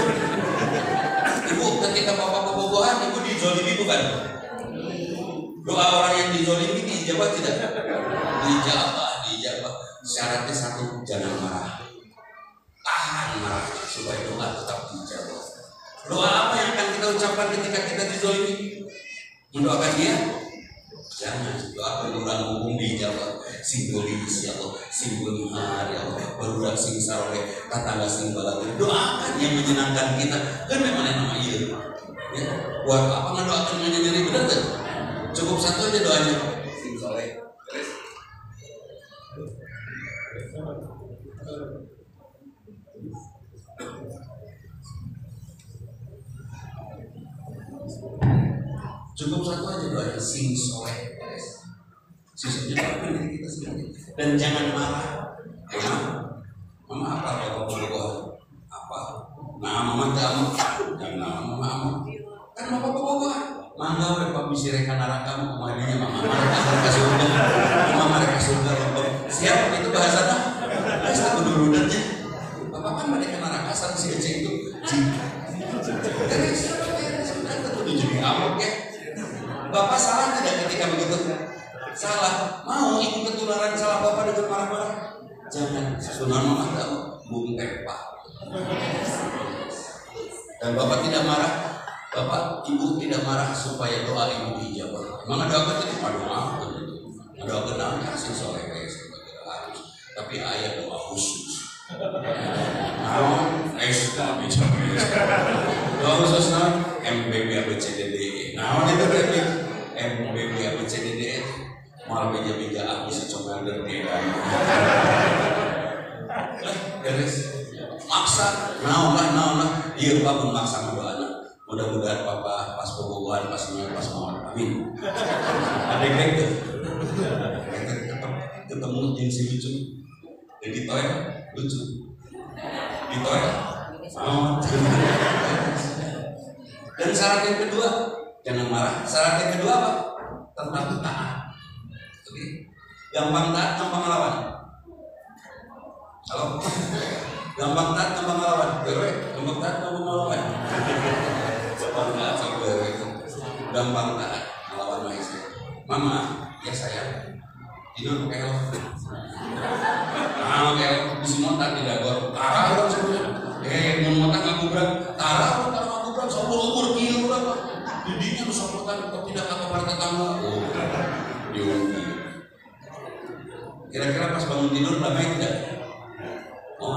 Ibu ketika papa bobogohan, ibu dizolimi bukan? Doa orang yang dizolimi dijawab tidak? Dijawab. Syaratnya satu, jangan marah. Tahan marah supaya doa tetap dijawab. Doa apa yang akan kita ucapkan ketika kita dizolimi? Mendoakan dia? Jangan doa berulang umum dijawab. Simbolis ya Allah, simbol ya Allah, berulang sing sarole, tatangga sing balaga. Doakan yang menyenangkan kita. Kan memang nama iya. Ya, buat apa mendoakan menjadi benar kan? Cukup satu aja doanya. Sing soleh. Cukup satu aja doanya sing soleh. Sisanya doakan diri kita sendiri. Dan jangan marah. Mama apa bapak berbuat apa? Nah mama kamu jangan nama mama kan bapak berbuat. Mangga bapak bisa rekan naraka mamanya mama mereka surga, mama mereka surga bapak. Siap itu bahasanya. Terus tak bener-benernya. Bapak kan mereka naraka sanksi aja itu. Terus sudah tentu jadi amok ya. Bapak salah tidak ketika begitu? Salah. Mau ibu ketularan salah bapak dengan marah-marah? Jangan. Sunan mama tahu bung tepak. Dan bapak tidak marah. Bapak ibu tidak marah supaya doa ibu dijawab. Emang ada apa itu? Doa ada kenal kasih soleh kayak sebagai harus. Tapi ayat doa khusus. Nah, kami coba. Doa khusus nah MBB ABCDD. Nah, itu berarti MBB ABCDD. Malah meja-meja aku secoba dan dia. Beres. Maksa, naon. Iya Pak pun maksa doanya. Mudah-mudahan Papa pas pembukaan, pas mau. Amin. Adek-adek tuh. Ketemu yang si lucu. Jadi toel lucu. Di toel. Dan syarat yang kedua, jangan marah. Syarat yang kedua apa? Tentang taat. Gampang taat, gampang lawan. Halo? Gampang taat, gampang lawan. Gampang taat, gampang lawan. Gampang taat, melawan maestro. Mama, ya sayang. Tidur pakai helm. Nah, kayak bisa motak tidak gor. Tarah orang sebenarnya. Mau motak ngaku berat. Tarah ngaku berat. Sobor kilo berapa? Didinya lu soportan atau tidak kabar tetangga. Oh, diungi. Kira-kira pas bangun tidur damai tidak? Oh,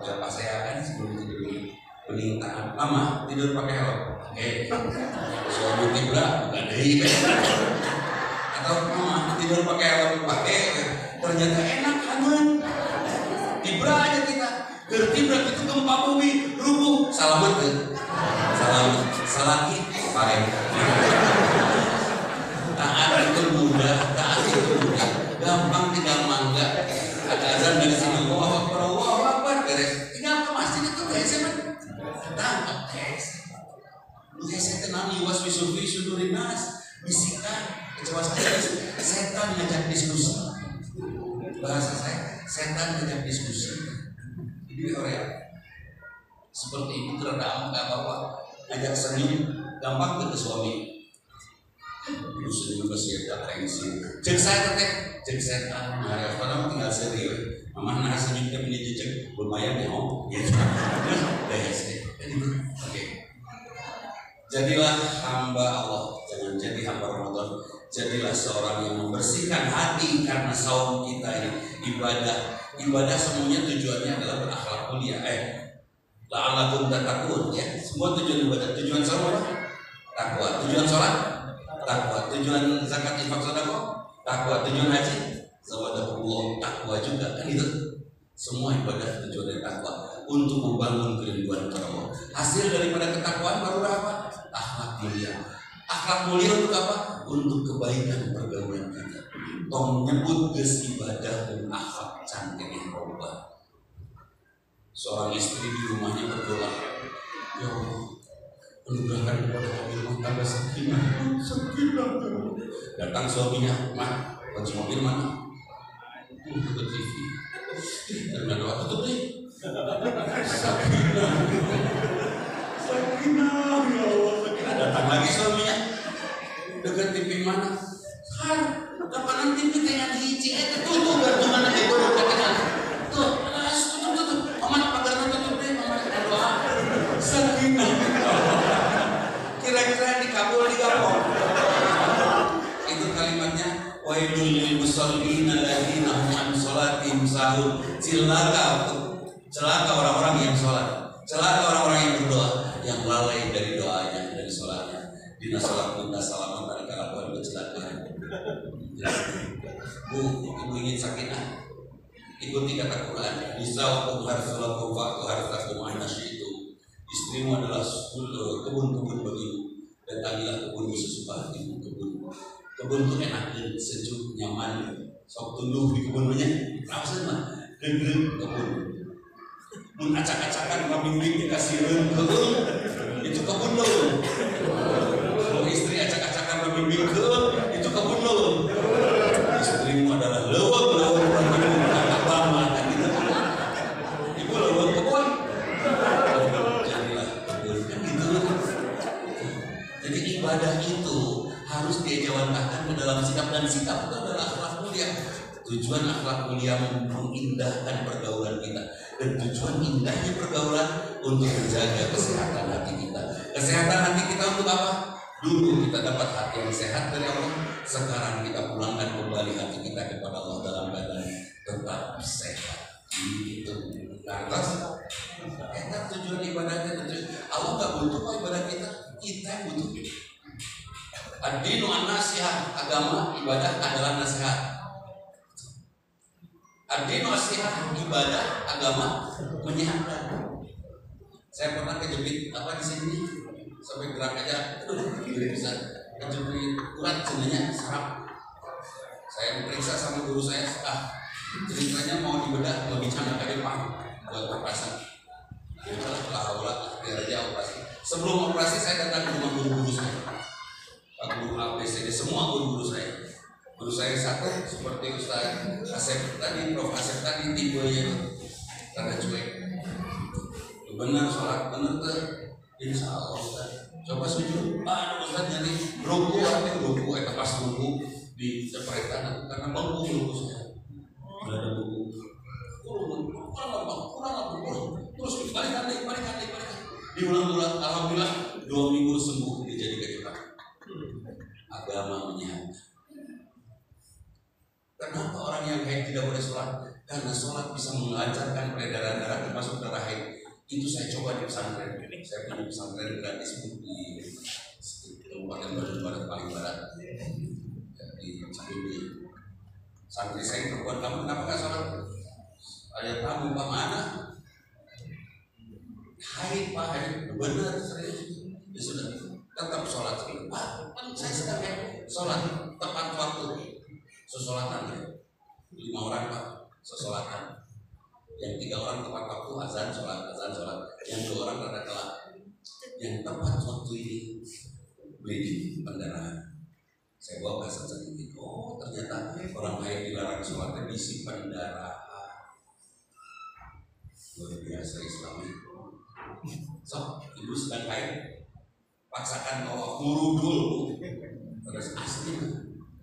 ya pas saya kan sebelum tidur peningkatan. Mama tidur pakai helm. Suami tibra bukan deh. Atau mama tidur pakai helm pakai. Ternyata enak aman. Tibra aja kita. Bertibra itu gempa bumi rubuh. Selamat ke? Selamat. Salaki pakai. Taat itu mudah. Gampang tidak mangga. Ada azan dari sini. Allahu Akbar. Beres. Tinggal ke masjid itu hese man. Tangkap hese. Lu hese tenang yuwas wisufi sudurinas. Bisikan. Kecewasan setan ngajak diskusi. Bahasa saya, setan ngajak diskusi. Jadi orang seperti itu teredam nggak apa-apa. Ngajak senyum, gampang ke suami. Lu senyum ke siapa tensi. Cek saya cek setan. Nah, padahal tinggal serius. Mama nah senyum dia punya jejak lumayan ya om. Ya oke. Jadilah hamba Allah, jangan jadi hamba Ramadan. Jadilah seorang yang membersihkan hati karena saum kita ini ibadah. Ibadah semuanya tujuannya adalah berakhlak mulia. La'allakum tattaqun ya. Semua tujuan ibadah. Tujuan saum takwa. Tujuan sholat takwa. Tujuan zakat infak sedekah takwa. Tujuan haji zawadahullah takwa juga kan itu. Semua ibadah tujuannya takwa untuk membangun kerinduan kepada Allah. Hasil daripada ketakwaan baru apa? Akhlak mulia. Akhlak mulia untuk apa? Untuk kebaikan pergaulan kita. Tong nyebut geus ibadah dan akhlak cantik yang berubah. Seorang istri di rumahnya berdoa, ya Allah, anugerahkan kepada kami rumah tangga sakinah. Datang suaminya, mah, kunci mobil mana? Tutup TV. Karena doa tutup deh. Sakinah, ya Allah. Datang lagi suaminya, dekat TV mana? Kan, kapanan TV kayak hiji, tutup berjumlah nanti gue katanya. Tuh, tutup. Aman pagarnya tutup deh, aman doa. Sakinah. Kira-kira dikabul digapung. Itu kalimatnya. Wailul lil musallin alladzina hum an sholatihim sahun. Celaka orang-orang yang sholat. Celaka orang-orang yang berdoa, yang lalai dari doanya, dari sholatnya. Dina sholat bunda salaman dari kalakuan kecelakaan. Bu, ibu ingin sakinah. Ikuti kata Quran. Nisa'ukum harsulakum fa'tu harsakum anasyi itu. Istrimu adalah kebun-kebun bagimu. Datangilah kebun sesuka hatimu kebun. Kebun tuh enak, sejuk, nyaman. Sok tunduh di kebun banyak. Rawasan mah, keren kebun. Mun acak-acakan pemimpin dikasih kebun, itu kebun loh. Kalau istri acak-acakan pemimpin itu kebun loh. Istrimu adalah lewat anak lama kan gitu. Ibu lewat kebun. Jadilah kebun kan gitu. Jadi ibadah itu harus diejawantahkan ke dalam sikap, dan sikap itu adalah akhlak mulia. Tujuan akhlak mulia mengindahkan pergaulan kita, dan tujuan indahnya pergaulan untuk menjaga kesehatan hati kita. Kesehatan hati kita untuk apa? Dulu kita dapat hati yang sehat dari Allah, sekarang kita pulangkan kembali hati kita kepada Allah dalam keadaan tetap sehat. Itu lantas, kita tujuan ibadahnya. Allah nggak butuh kok ibadah kita yang butuh. Ad-dinu an-nasihat, agama ibadah adalah nasihat. Ad-dinu as-sihat, ibadah agama menyehatkan. Saya pernah kejepit apa di sini sampai gerak aja, tidak bisa kejepit urat jenanya saraf. Saya periksa sama guru saya, ceritanya mau dibedah, mau bicara kayak Pak buat operasi. Biar aja operasi. Sebelum operasi saya datang ke rumah guru-guru saya. Pak guru ABCD, semua guru-guru saya. Guru saya satu seperti Ustaz Asep tadi, Prof Asep tadi, tipenya rada cuek. Benar sholat, benar tuh. Insya Allah Ustaz. Coba sujud. Ustaz nyari ruku, itu pas ruku di seperetan karena bangku ruku saya. Udah ada buku. Kurang. Terus balikan. Diulang-ulang. Alhamdulillah 2 minggu sembuh, dia jadi kejutan. Agama menyehatkan. Kenapa orang yang haid tidak boleh sholat? Karena sholat bisa melancarkan peredaran darah termasuk darah haid. Itu saya coba di pesantren. Saya punya pesantren gratis di Kabupaten Bandung Barat paling barat, di Cibinong. Santri saya perempuan, kamu kenapa nggak sholat? Ada tamu Pak mana? Haid Pak, haid. Benar serius. Ya sudah, tetap sholat. Pak, kan saya sedang sholat tepat waktu. Sesolatan 5 orang Pak, sesolatan. Yang 3 orang tepat waktu azan sholat. Yang 2 orang rada telat. Yang tepat waktu ini bleeding, pendarahan. Saya bawa kasar sedikit. Oh ternyata orang haid dilarang sholatnya bisi pendarahan. Luar biasa Islami. So, ibu sedang haid, paksakan bawa kurudul. Terus asli.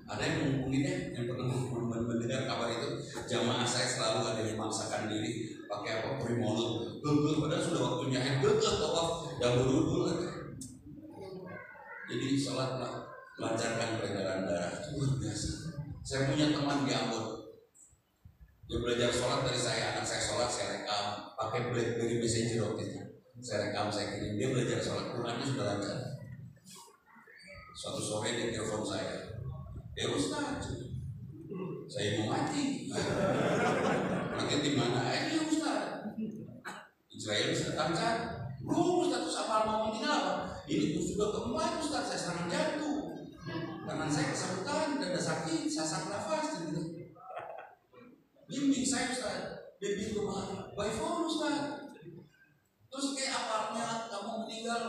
Ada yang menghubunginya, yang pernah mendengar kabar itu, jamaah saya selalu ada yang memaksakan diri pakai apa primolut, padahal sudah waktunya haid, tawaf dan berudul. Jadi sholatlah melancarkan peredaran darah, luar biasa. Saya punya teman di Ambon, dia belajar sholat dari saya, anak saya sholat saya rekam pakai BlackBerry Messenger waktu itu, saya rekam saya kirim, dia belajar sholat, Qurannya sudah lancar. Suatu sore dia telepon saya. Ustaz, saya mau mati. Mati di mana? Ini Ustaz. Israel bisa tangkap. Ustaz, apa mau tinggal apa? Ini sudah keempat Ustaz, saya serangan jantung. Tangan saya kesakitan, dada sakit, sesak nafas. Bimbing saya Ustaz, bimbing rumah by phone Ustaz. Terus kayak aparatnya kamu meninggal,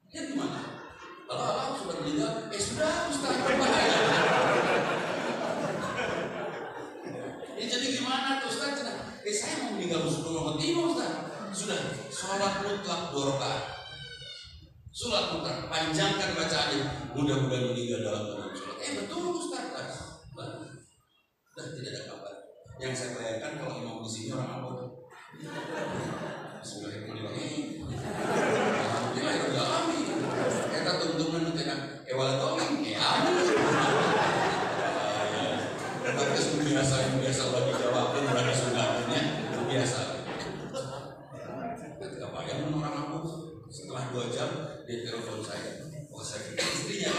ya gimana? Kalau Allah sudah meninggal, sudah Ustaz, berbahaya. Jadi gimana tuh Ustaz? Saya mau meninggal sebelum mati Ustaz. Sudah, sholat mutlak 2 rakaat. Sholat mutlak, panjangkan bacaannya. Mudah-mudahan meninggal dalam keadaan sholat. Betul Ustaz. Dan tidak ada kabar. Yang saya bayangkan kalau imam di sini orang apa? Bismillahirrahmanirrahim. Alhamdulillah. Kita tuntungan dengan ewala tolong. Tapi biasa bagi jawabnya berada sunatnya biasa. Ketika bayang orang aku setelah 2 jam dia telepon saya. Saya pikir istrinya.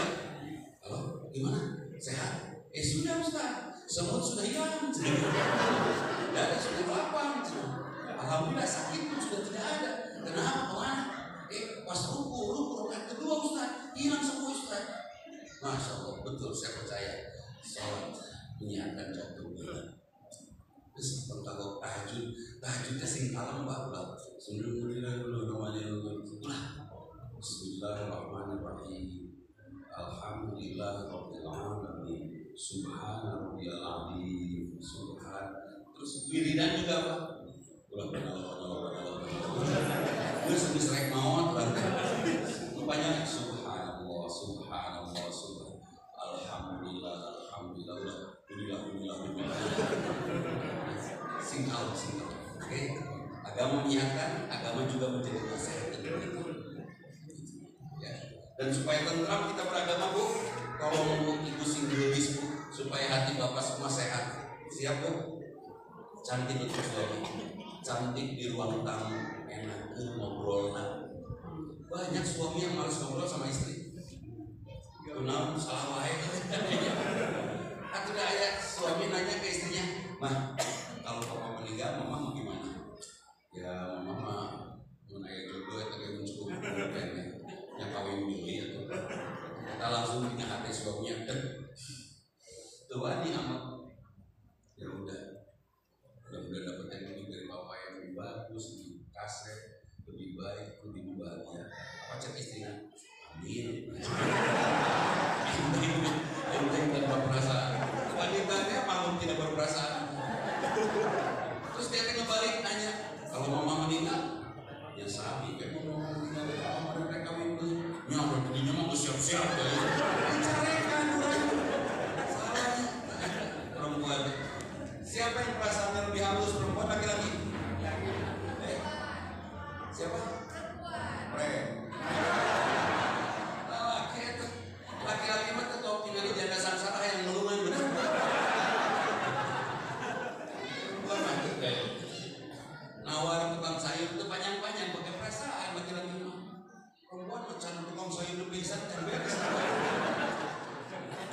Halo, gimana? Sehat? Sudah Ustaz. Semut sudah hilang. Dan sudah lapang. Alhamdulillah sakit pun sudah tidak ada. Kenapa? Kemana? Pas ruku rakaat kedua Ustaz, hilang semua Ustaz. Masya Allah, betul, saya percaya sholat menyiapkan jantung kita. Terus kalau tahajudnya sing kalem Pak lah. Sebelum dulu namanya lah. Bismillahirrahmanirrahim. Alhamdulillahirabbil alamin. Subhana rabbiyal azim. Terus wiridan juga Pak. Ulah terus misalnya mau banyak subhanallah alhamdulillah singkal. Oke, agama menyiapkan, agama juga menjadi nasihat ya. Dan supaya tentram kita beragama Bu, tolong ibu singgelis Bu, supaya hati bapak semua sehat. Siap Bu? Cantik itu suami, cantik di ruang tamu, enak ngobrol. Banyak suami yang malas ngobrol sama istri. Kenal salah wae. Atau ada suami nanya ke istrinya, "Mah, kalau papa meninggal, mama mau gimana?" Ya, mama mau naik jodoh atau kayak mencukup yang kawin milih atau kita langsung punya hati suaminya tuh ani amat. Ya udah dapat yang lebih dari bapak yang lebih bagus, lebih kasih, lebih baik, lebih bahagia. Apa cek istrinya? Amin. Yang tanpa perasaan. Wanitanya malu tidak berperasaan. Terus dia tengah balik nanya, kalau mama meninggal, ya sabi, kayak mama meninggal, kalau mereka kawin nyamper begini mah siap-siap ya. Dicarekan orang. Salahnya perempuan. Siapa yang perasaannya lebih halus, perempuan laki-laki? Siapa? Laki-laki mah tetap tinggal di janda sangsara yang ngelungan benar. Perempuan mah nawar tukang sayur itu panjang-panjang pakai perasaan laki-laki mah. Perempuan macam tukang sayur lebih santai beres.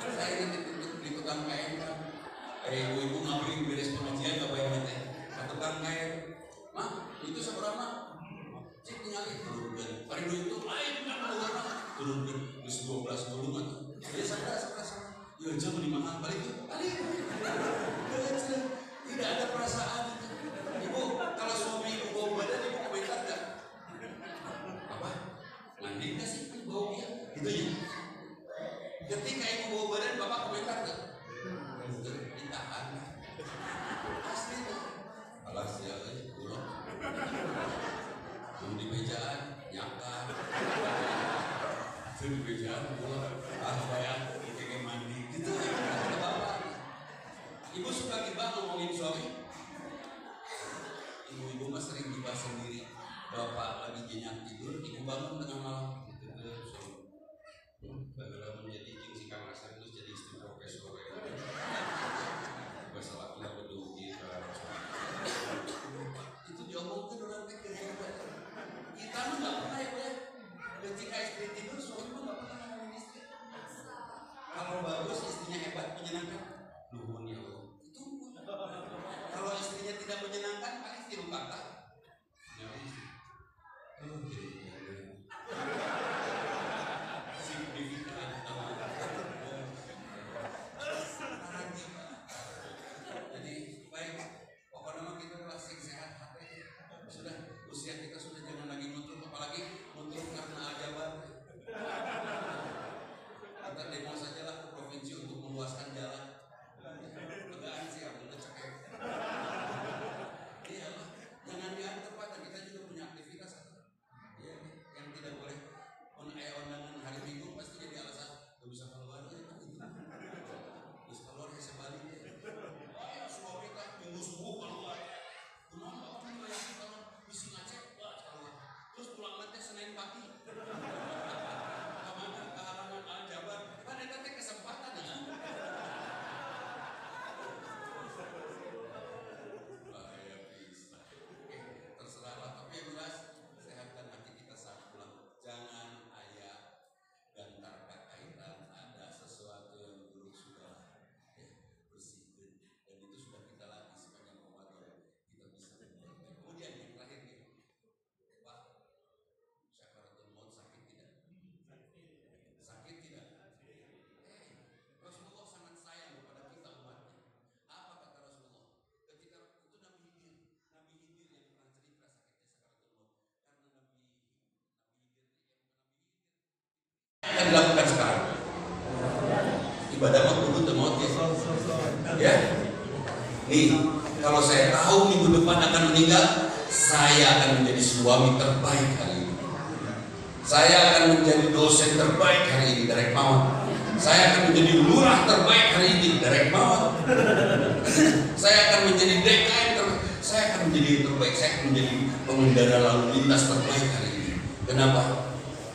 Saya nanti di tukang kain kan. Ibu-ibu ngabring beres pengajian gak bayar teh. Tukang kain, mah itu seberapa? Cik tinggal turunkan. Pada dulu itu lain kan turunkan. Terus 12 gulungan. Ya sadar. Ya jam 5 balik itu. Tidak ada perasaan. Ibu, kalau suami ibu bau badan ibu komentar gak? Apa? Mandi gak sih bau dia? Gitu ya. Ketika ibu bau badan bapak komentar gak? Ditahan. Asli tuh. Alas ya, pulang. Di mejaan, nyakar. Di mejaan, pulang. Bayar, kayak mandi. Gitu ya, kata bapak. Ibu suka gibah ngomongin suami. Ibu-ibu mah sering gibah sendiri. Bapak lagi nyenyak tidur, ibu bangun tengah malam. Gitu tuh. Bagaimana menjadi si Kang Asar terus jadi istri profesor ya. Masalah kita berdua itu diomongkan orang pikir kita mah nggak pernah ya ketika istri tidur suami mah nggak pernah ngomongin istri. Kalau bagus istrinya hebat menyenangkan, nuhun ya Allah. Itu kalau istrinya tidak menyenangkan paling tiru kata. Ya yang dilakukan sekarang? Ibadah mah kudu teu maut ya. Nih, kalau saya tahu minggu depan akan meninggal, saya akan menjadi suami terbaik hari ini. Saya akan menjadi dosen terbaik hari ini, direct maut. Saya akan menjadi lurah terbaik hari ini, direct maut. Saya akan menjadi DKM terbaik. Saya akan menjadi yang terbaik. Saya akan menjadi pengendara lalu lintas terbaik hari ini. Kenapa?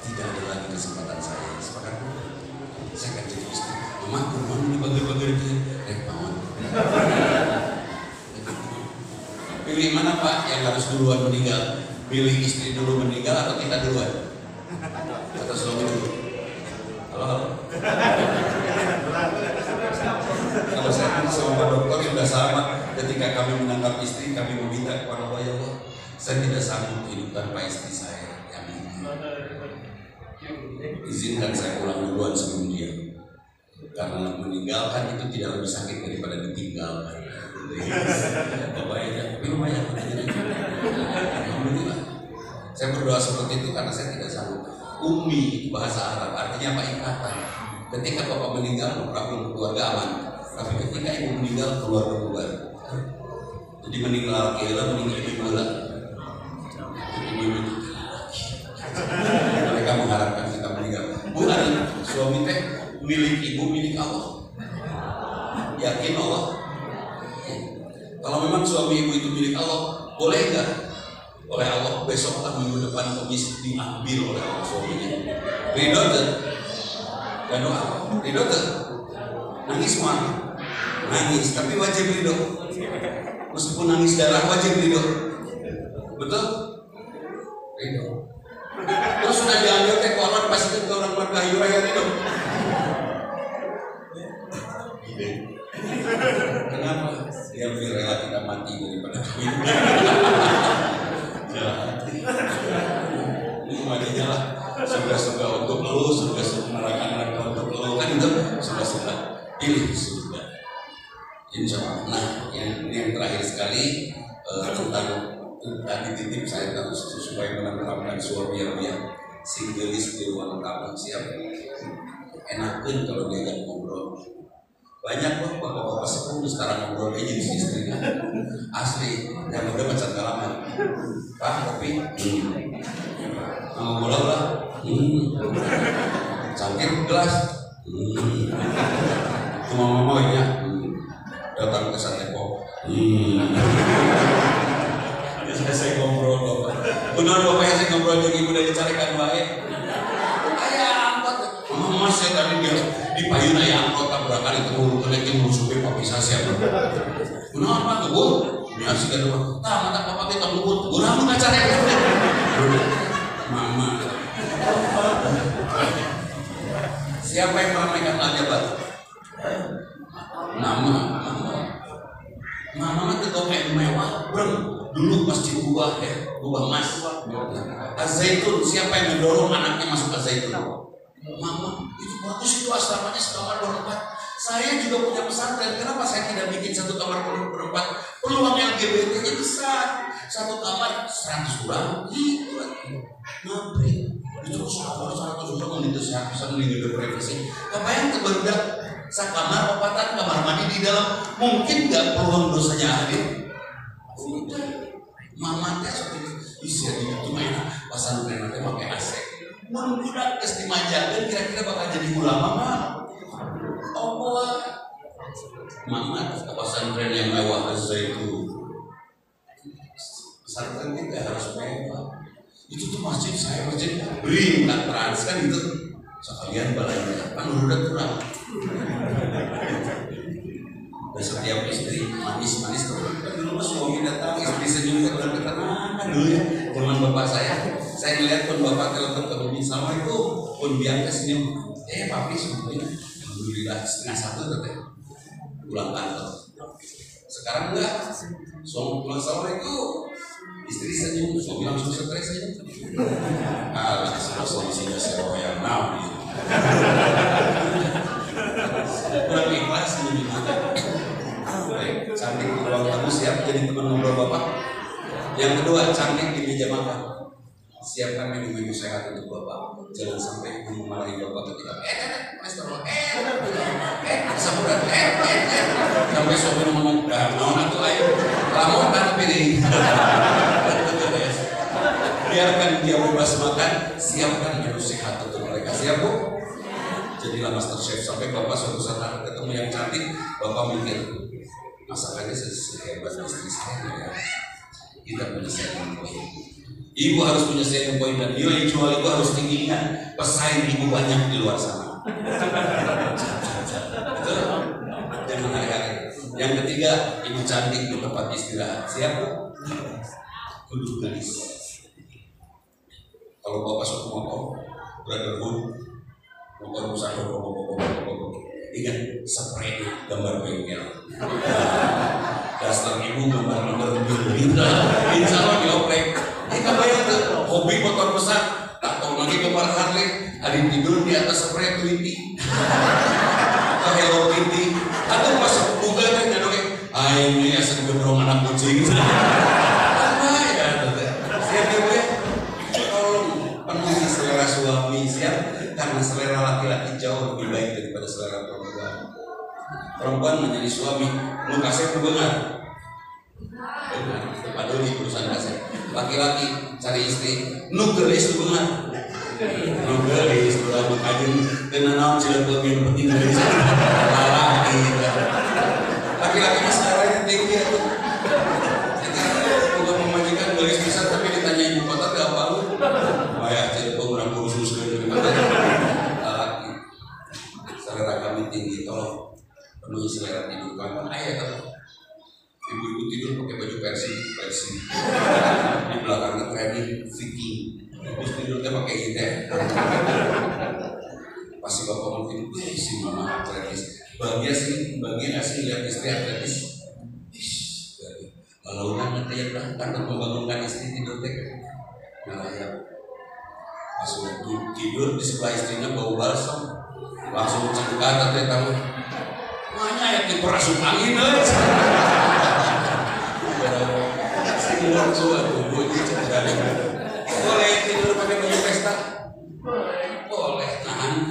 Tidak ada lagi kesempatan saya. Sepakat? Saya akan jadi istri. Mama, kemana ini bagi-bagi direct maut. Pilih mana Pak yang harus duluan meninggal? Pilih istri dulu meninggal atau kita duluan? Atau suami dulu? Halo? Kalau saya sama Pak Dokter sudah sama, ketika kami menangkap istri, kami meminta kepada Allah, ya Allah, saya tidak sanggup hidup tanpa istri saya yang ini. Izinkan saya pulang duluan sebelum dia. Karena meninggalkan itu tidak lebih sakit daripada ditinggalkan. Baiknya, tapi lumayan. Alhamdulillah. Saya berdoa seperti itu karena saya tidak sanggup. Ummi itu bahasa Arab, artinya apa? Ikatan. Ketika bapak meninggal, pulang keluarga aman. Tapi ketika ibu meninggal, keluarga keluar. Jadi meninggal kira, meninggal ibu bola. Mereka mengharapkan kita meninggal. Bukan suami teh milik ibu, milik Allah. Yakin Allah? Kalau memang suami ibu itu milik Allah, boleh nggak? Oleh Allah besok atau minggu depan kemis diambil oleh Allah suaminya. Ridho tuh? Dan doa. Ridho tuh? Nangis mah? Nangis, tapi wajib ridho. Meskipun nangis darah wajib ridho. Betul? Ridho. Terus sudah diambil teh korban pasti ke orang berkayu raya ridho. Kenapa? Dia lebih rela kita mati daripada kawin. Ini matinya lah. Surga-surga untuk lu, surga-surga neraka untuk lu, kan itu surga-surga. Pilih surga. Insya Allah. Nah, yang terakhir sekali tentang tadi titip saya terus supaya menerapkan suami yang singelis di ruang tamu siap. Enakan kalau diajak ngobrol. Banyak loh bapak-bapak sepuh sekarang ngobrol aja di istrinya. Asli, yang udah macam kalaman. Pak, kopi. Mau ngobrol lah. Cangkir gelas. Cuma mamanya. Datang ke sate pop. Saya ngobrol bapak. Benar bapak saya ngobrol dengan ibu dari carikan baik. Mas saya tadi dia di payun ayam angkot tabrakan itu mulu konekin mulu supir papi saya. Kenapa tuh bu? Dia sih kan rumah. Mata papa kita luput. Gurang lu ngacar ya. Mama. Siapa yang meramaikan ajabat? Nama. Mama itu kayak mewah. Dulu masjid gubah emas. Az-Zaitun. Siapa yang mendorong anaknya masuk Az-Zaitun? Mama, itu bagus itu asramanya sekamar berempat. Saya juga punya pesantren. Kenapa saya tidak bikin satu kamar berempat? Peluang LGBT-nya besar. Satu kamar 100 orang. Itu ngabri. Itu sahabat 100 orang itu saya bisa meninggal depresi. Apa yang keberdak? Sakamar opatan kamar mandi di dalam. Mungkin nggak peluang dosanya hadir. Udah. Mama teh seperti isi itu main pesantren nanti pakai AC. Budak kestimajakan kira-kira bakal jadi ulama mah. Allah. Mama pesantren yang mewah itu. Pesantren kita harus mewah. Itu tuh masjid saya masjid berikat trans kan itu. Sekalian balanya kan udah kurang. Dan setiap istri manis-manis tuh. Kan dulu mas suami datang istri senyum ke ketenangan dulu ya. Zaman bapak saya ngeliat pun bapak telepon ke Umi, Assalamualaikum, pun Bianca senyum, papi sebetulnya, alhamdulillah 1:30 teteh pulang kantor. Sekarang enggak, suami pulang Assalamualaikum, istri senyum, suami langsung stres aja. Alah, solusinya sewa yang nabi. Kurang ikhlas ini juga. Baik, cantik ruang tamu siap jadi teman ngobrol bapak. Yang kedua, cantik di meja makan. Siapkan menu-menu sehat untuk Bapak. Jangan sampai ibu memarahi Bapak ketika kolesterol, saburan, sampai suami ngomong, mau atau ayo, lamun kan pilih. Biarkan dia bebas makan, siapkan menu sehat untuk mereka. Siap Bu? Jadilah master chef sampai Bapak suatu saat ketemu yang cantik, Bapak mikir masakannya sehebat istri saya ya. Tidak punya selling point. Ibu harus punya selling point dan nilai jual itu harus tingginya. Pesaing ibu banyak di luar sana. Betul? Jangan hari-hari. Yang ketiga, ibu cantik di tempat istirahat. Siap Bu? Kudu gelis. Kalau Bapak suatu motor, brotherhood, motor besar, ingat spray gambar bengkel. Daster ibu gambar kita, insya Allah dioprek. Kita bayangkan hobi motor besar, tak tahu lagi gambar Harley, ada tidur di atas spray Tweety, atau Hello Kitty, atau masuk Google kan nggak dong? Ini asal gebrong anak kucing. Apa ya? Siap ya Bu ya? Tolong penuhi selera suami, siap? Karena selera laki-laki jauh lebih baik daripada selera perempuan. Perempuan menjadi suami, lu kasih benar. Benar, padahal urusan kasih. Laki-laki cari istri, nu gelis benar. Nu gelis, berapa kajian dengan naon cilek lebih penting dari laki. Laki-laki masalahnya tinggi itu. Bukan memajikan gelis bisa tapi ditanya ibu kota gak apa lu. Bayar cilek kurang kursus ke laki. Selera kami tinggi, tolong penuhi selera tidur kamu. Ayah kan ibu-ibu tidur pakai baju versi di belakangnya training Viking, terus tidurnya pakai ide. Pasti Bapak mau tidur si mama atletis. Bahagia nggak sih lihat istri atletis? Kalau kan nanti ya kan membangunkan istri tidur teh nggak ya. Pas tidur di sebelah istrinya bau balsam, langsung cengkat atau tahu. Makanya ya diperasuk angin aja. Boleh tidur pakai baju pesta? Boleh, tahan.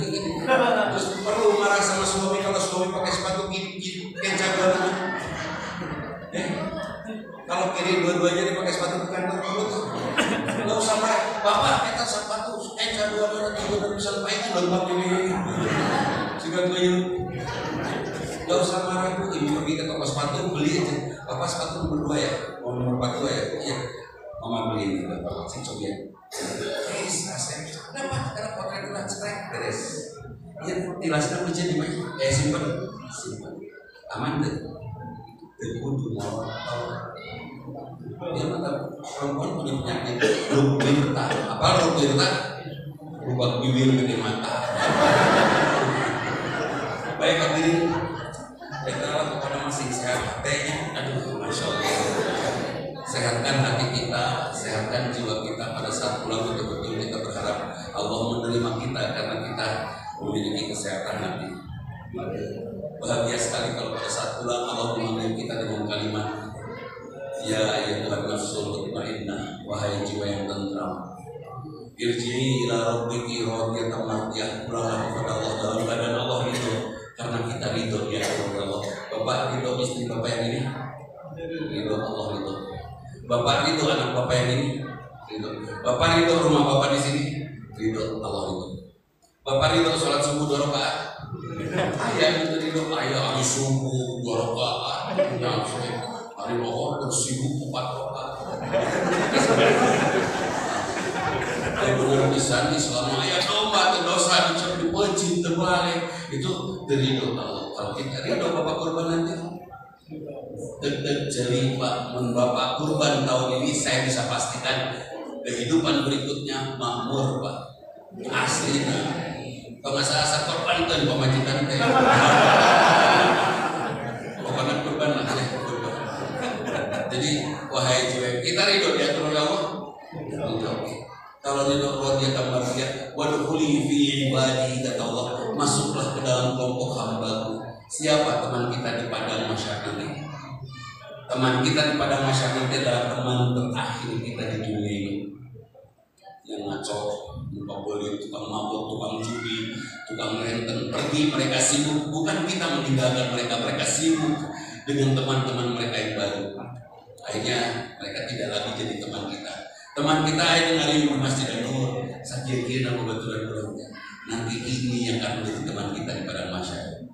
Terus perlu marah sama suami kalau suami pakai sepatu kencagan. Kalau kiri dua-duanya dipakai sepatu ke kantor, perlu tuh. Nggak usah marah. Bapak, kita sepatu kencagan dua-duanya tidur bisa pakai lembab ini. Jika tuyul. Gak usah marah Bu, ibu pergi ke toko sepatu beli aja. Bapak sepatu nomor 2 ya, mau nomor 42 ya? Iya. Mama beli ini, Bapak sih coba ya. Kenapa? Karena potret udah cerai, beres. Iya, tilasnya bisa di mana? Simpen. Aman deh. Kudu mau dia mata perempuan punya penyakit rubirta. Apa rubirta? Rubak bibir gede mata. Baik hadirin. Kita kepada masih sehat hatinya, aduh masya Allah. Sehatkan hati kita, sehatkan jiwa kita pada saat pulang betul-betul kita berharap Allah menerima kita karena kita memiliki kesehatan hati. Bahagia sekali kalau pada saat pulang Allah memanggil kita dengan kalimat ya ayyuhan nafsul mutmainnah, wahai jiwa yang tentram, irji'i ila rabbiki radiyatan mardiyah, pulanglah kepada Allah dalam keadaan Allah itu karena kita ridho ya Allah. Bapak ridho istri Bapak yang ini, ridho Allah ridho. Bapak ridho anak Bapak yang ini, ridho. Bapak ridho rumah Bapak di sini, ridho Allah ridho. Bapak ridho sholat subuh 2 rakaat. Ayah itu ridho, ayah hari subuh 2 rakaat. Yang hari lohor bersibuk 4 rakaat. Ayah benar pisan selama ayah domba dosa dicap dipencin terbalik itu ridho Allah. Kalau kita ridho Bapak kurban nanti deg-deg jari Pak Bapak kurban tahun ini saya bisa pastikan kehidupan berikutnya makmur Pak aslinya. Kalau nggak salah korban dan pemajikan teh pokoknya kurban lah ya kurban. Jadi wahai jiwa kita ridho diatur oleh Allah. Kalau ridho Allah dia tambah dia wadkhuli fi ibadi kata Allah, masuklah ke dalam kelompok hamba-Ku. Siapa teman kita di padang masyarakat ini? Teman kita di padang masyarakat adalah teman terakhir kita di dunia ini. yang ngaco, tukang beli, tukang mabok, tukang judi, tukang renten, pergi mereka sibuk. Bukan kita meninggalkan mereka, mereka sibuk dengan teman-teman mereka yang baru. Akhirnya mereka tidak lagi jadi teman kita. Teman kita yang hari di Masjid An-Nur, sajian nama baturan kurangnya. Nanti ini yang akan menjadi teman kita di padang mahsyar.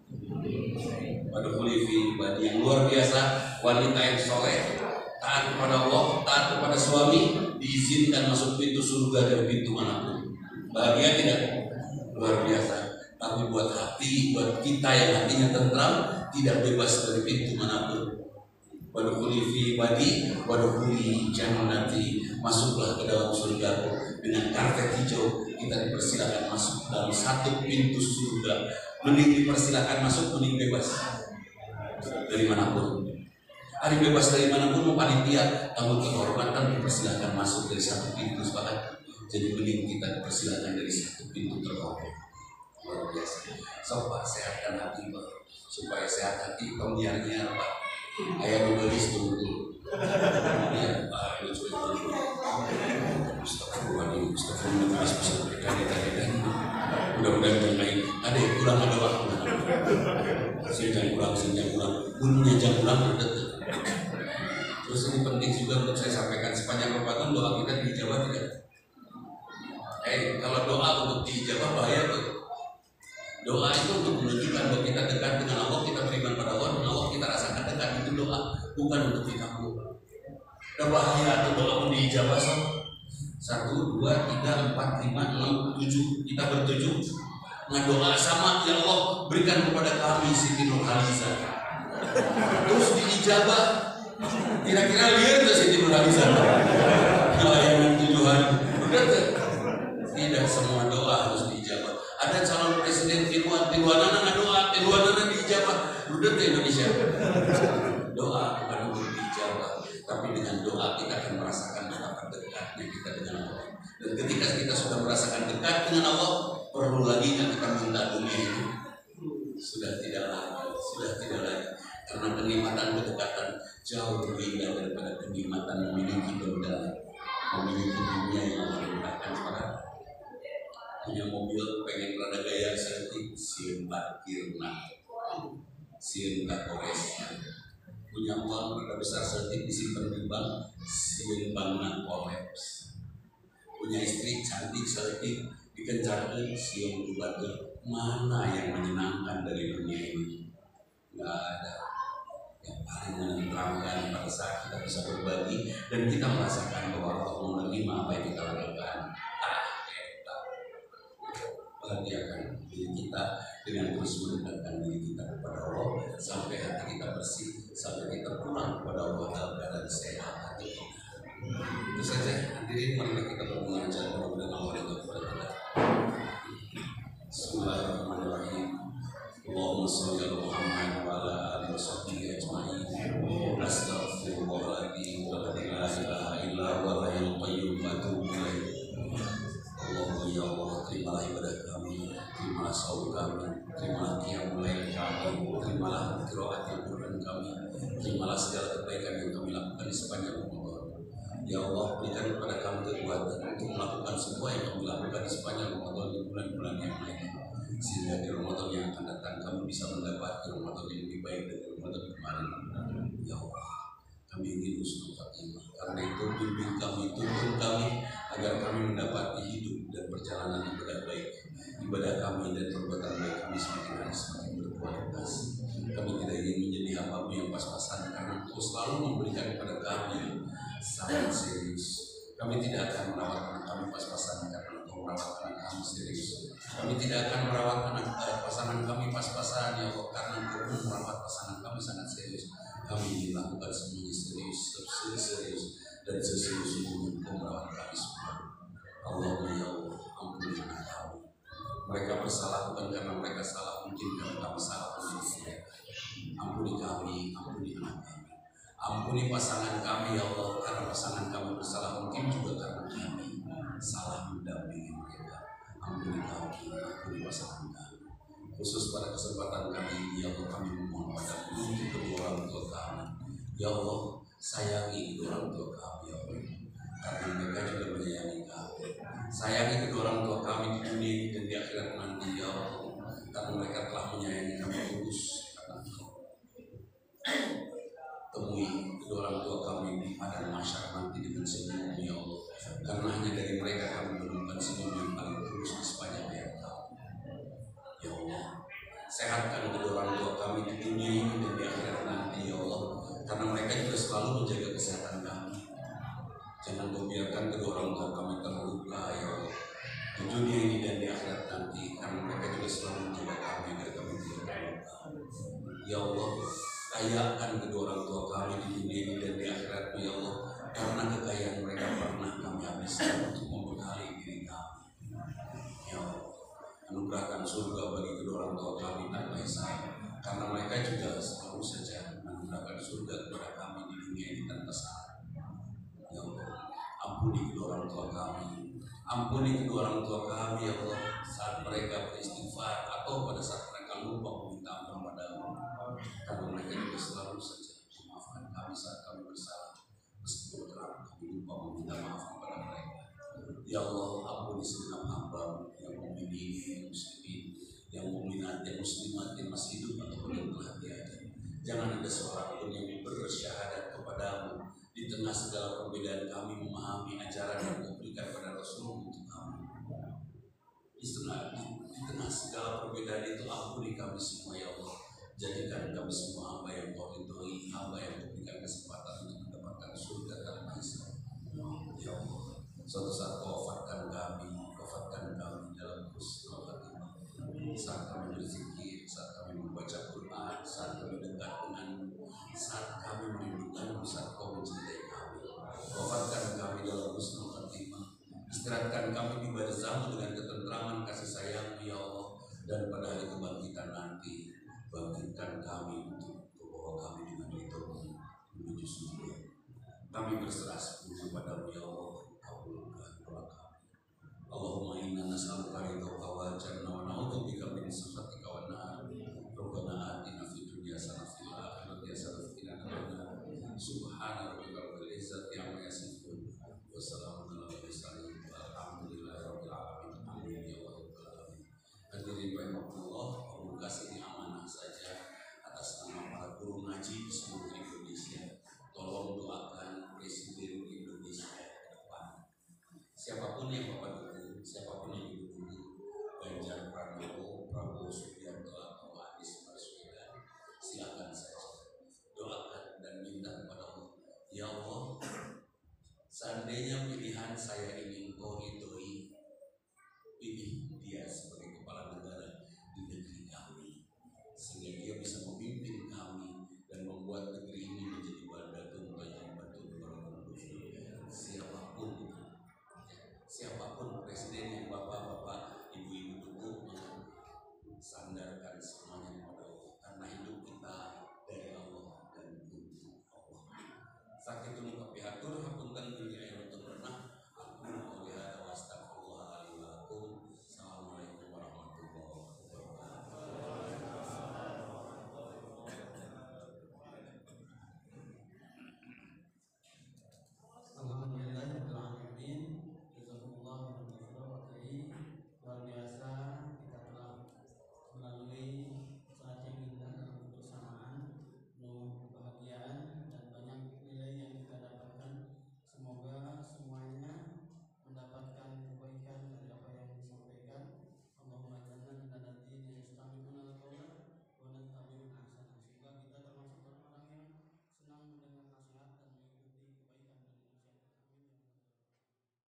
Pada kulifi bagi yang luar biasa, wanita yang soleh, taat kepada Allah, taat kepada suami, diizinkan masuk pintu surga dari pintu manapun. Bahagia tidak? Luar biasa. Tapi buat hati, buat kita yang hatinya tentram, tidak bebas dari pintu manapun. Wadkhuli fi ibadi wadkhuli jannati, masuklah ke dalam surga dengan karpet hijau. Kita dipersilakan masuk dalam satu pintu surga. Mending dipersilakan masuk, mending bebas dari manapun. Hari bebas dari manapun, mau panitia tamu kehormatan dipersilakan masuk dari satu pintu sepakat. Jadi mending kita dipersilakan dari satu pintu terhormat. Luar biasa. So Pak, sehatkan hati Pak, supaya sehat hati pembiarnya Pak. Ayah nulis dulu. Ya, Pak, lucu itu. Astagfirullahaladzim, astagfirullahaladzim, bisa berkali-kali dan mudah-mudahan yang lain. Ada yang kurang ada waktu. Jangan kurang. Bunyinya jangan kurang berdetik. Terus ini penting juga untuk saya sampaikan, sepanjang Ramadan doa kita dijawab tidak? Kalau doa untuk dijawab bahaya tuh. Doa itu untuk menunjukkan bahwa kita dekat dengan Allah, kita beriman pada Allah, dan Allah kita rasakan dekat. Itu doa, bukan untuk dikabul. Ada bahaya atau doa pun dijawab. 1, 2, 3, 4, 5, 6, 7. Kita bertujuh. Nah doa sama, ya Allah berikan kepada kami Siti Nurhaliza. Terus diijabah. Kira-kira lihat gak Siti Nurhaliza? Layanan 7 hari. Udah tuh. Tidak semua doa harus diijabah. Ada calon presiden Tilwanana nggak doa, Tilwanana diijabah. Udah tuh Indonesia. Doa bukan untuk diijabah, tapi dengan doa kita akan merasakan betapa dekatnya kita dengan Allah. Dan ketika kita sudah merasakan dekat dengan Allah, perlu lagi nggak kita minta dunia itu? Sudah tidak lagi. Karena kenikmatan kedekatan jauh lebih indah daripada kenikmatan memiliki benda, memiliki dunia yang menggunakan para punya mobil, pengen rada gaya selfie, sieun parkirna, sieun kores, punya uang rada besar selfie disimpan di bank, sieun bankna kolaps, punya istri cantik selfie dikencarkan, sieun bubarkeun. Mana yang menyenangkan dari dunia ini? Nggak ada. Yang paling menenteramkan pada saat kita bisa berbagi dan kita merasakan bahwa Allah menerima apa yang kita lakukan. Bahagiakan diri kita dengan terus mendekatkan diri kita kepada Allah sampai hati kita bersih, sampai kita pulang kepada Allah dalam keadaan sehat hati kita. Itu saja. Hadirin, mari kita bermunajat kepada Allah yang kepada kita. Bismillahirrahmanirrahim. Allahumma sholli ala Muhammad wa ala alihi washabbihi ajma'in. Astaghfirullahaladzim wa la ilaha illa huwal hayyul qayyum wa atubu ilaih. Allahumma ya Allah, terimalah ibadah kami, terimalah saum kami, terimalah qiyamul lail kami, terimalah qiraat Al-Qur'an kami, terimalah segala kebaikan yang kami lakukan di sepanjang Ramadan. Ya Allah, berikan kepada kami kekuatan untuk melakukan semua yang kami lakukan di sepanjang Ramadan di bulan-bulan yang lain, sehingga di Ramadan yang akan datang kami bisa mendapat Ramadan yang lebih baik dari Ramadan kemarin. Ya Allah, kami ingin husnul khatimah. Karena itu bimbing kami, tuntun kami agar kami mendapati hidup dan perjalanan ibadah baik. Ibadah kami dan perbuatan baik kami semakin hari semakin berkualitas. Kami tidak ingin menjadi hamba yang pas-pasan, karena Engkau selalu memberikan kepada kami sangat serius. Kami tidak akan merawat anak kami pas-pasan, karena Engkau merawat anak kami serius. Kami tidak akan merawat pasangan kami pas-pasan, ya Allah, karena Engkau merawat pasangan kami sangat serius. Kami ingin melakukan semuanya serius dan seserius mungkin Engkau merawat kami semua. Allahumma ya Allah, ampuni anak kami. Mereka bersalah bukan karena mereka salah, mungkin karena kami salah mendidik mereka. Ampuni kami, ampuni anak kami. Ampuni pasangan kami ya Allah, karena pasangan kami bersalah, mungkin juga karena kami salah mendampingi mereka. Ampuni kami, ampuni pasangan kami. Khusus pada kesempatan kali ini ya Allah, kami memohon padamu untuk kedua orang tua kami. Ya Allah, sayangi kedua orang tua kami ya Allah. karena mereka juga menyayangi kami. Sayangi kedua orang tua kami di dunia ini dan di akhirat nanti ya Allah, karena mereka telah menyayangi kami tulus karena Engkau. Temui kedua orang tua kami di padang mahsyar nanti dengan senyum ya Allah, karena hanya dari mereka kami menemukan senyum yang paling tulus di sepanjang hayat kami. Ya Allah, sehatkan kedua orang tua kami di dunia ini dan di akhirat nanti ya Allah, karena mereka juga selalu menjaga kesehatan kami. Jangan Kau biarkan kedua orang tua kami terluka ya Allah di dunia ini dan di akhirat nanti, karena mereka juga selalu menjaga kami agar kami tidak terluka. Ya Allah, kayakan kedua orang tua kami di dunia ini dan di akhirat ya Allah, karena kekayaan mereka pernah kami habiskan untuk membekali diri kami. Ya Allah, anugerahkan surga bagi kedua orang tua kami tanpa hisab, karena mereka juga selalu saja menganugerahkan surga kepada kami di dunia ini tanpa syarat. Ya Allah, ampuni kedua orang tua kami, ampuni kedua orang tua kami ya Allah, saat mereka beristighfar atau pada saat mereka lupa meminta ampun padamu, karena mereka juga selalu saja memaafkan kami saat kami bersalah, meskipun kerap kami lupa meminta maaf kepada mereka. Ya Allah, ampuni segenap hamba yang mukminin, yang muslimin, yang mukminat, yang muslimat, yang masih hidup ataupun yang telah tiada. Jangan ada seorang pun yang bersyahadat kepadamu di tengah segala perbedaan kami memahami ajaran yang Kau berikan pada Rasul untuk kami. Di tengah segala perbedaan itu, ampuni kami semua ya Allah. Jadikan kami semua hamba yang Kau ridhoi, hamba yang Kau berikan kesempatan untuk mendapatkan surga tanpa hisab. Ya Allah, suatu saat Kau wafatkan kami dalam husnul khatimah. Saat kami berzikir, saat kami membaca Quran, saat kami dekat denganmu, saat kami merindukanmu, saat Kau mencintai kami. Wafatkan kami dalam husnul khatimah. Istirahatkan kami di barzakh dengan ketentraman kasih sayang ya Allah, dan pada hari kebangkitan nanti bangkitkan kami untuk membawa kami dengan ridho-Mu menuju surga. Kami berserah sepenuhnya padamu ya Allah, kabulkan doa kami. Allahumma inna nas'aluka ridhoka wal jannah wa na'udzubika min sakhatika wan nar. Rabbana atina fid dunya hasanah wa fil akhirati hasanah wa qina adzabannar. Subhana rabbika rabbil izzati amma yasifun wa salamun alal mursalin walhamdulillahi rabbil alamin. Amin ya rabbal alamin. Hadirin rahimakumullah, pembuka ini amanah saja atas nama para guru ngaji di seluruh Indonesia. Tolong doakan Presiden Indonesia ke depan. Siapapun yang Bapak dukung, siapapun yang didukung, Ganjar Pranowo, Prabowo Subianto atau Anies Baswedan, silakan saja doakan dan minta kepada Allah. Ya Allah, seandainya pilihan saya ini Engkau itu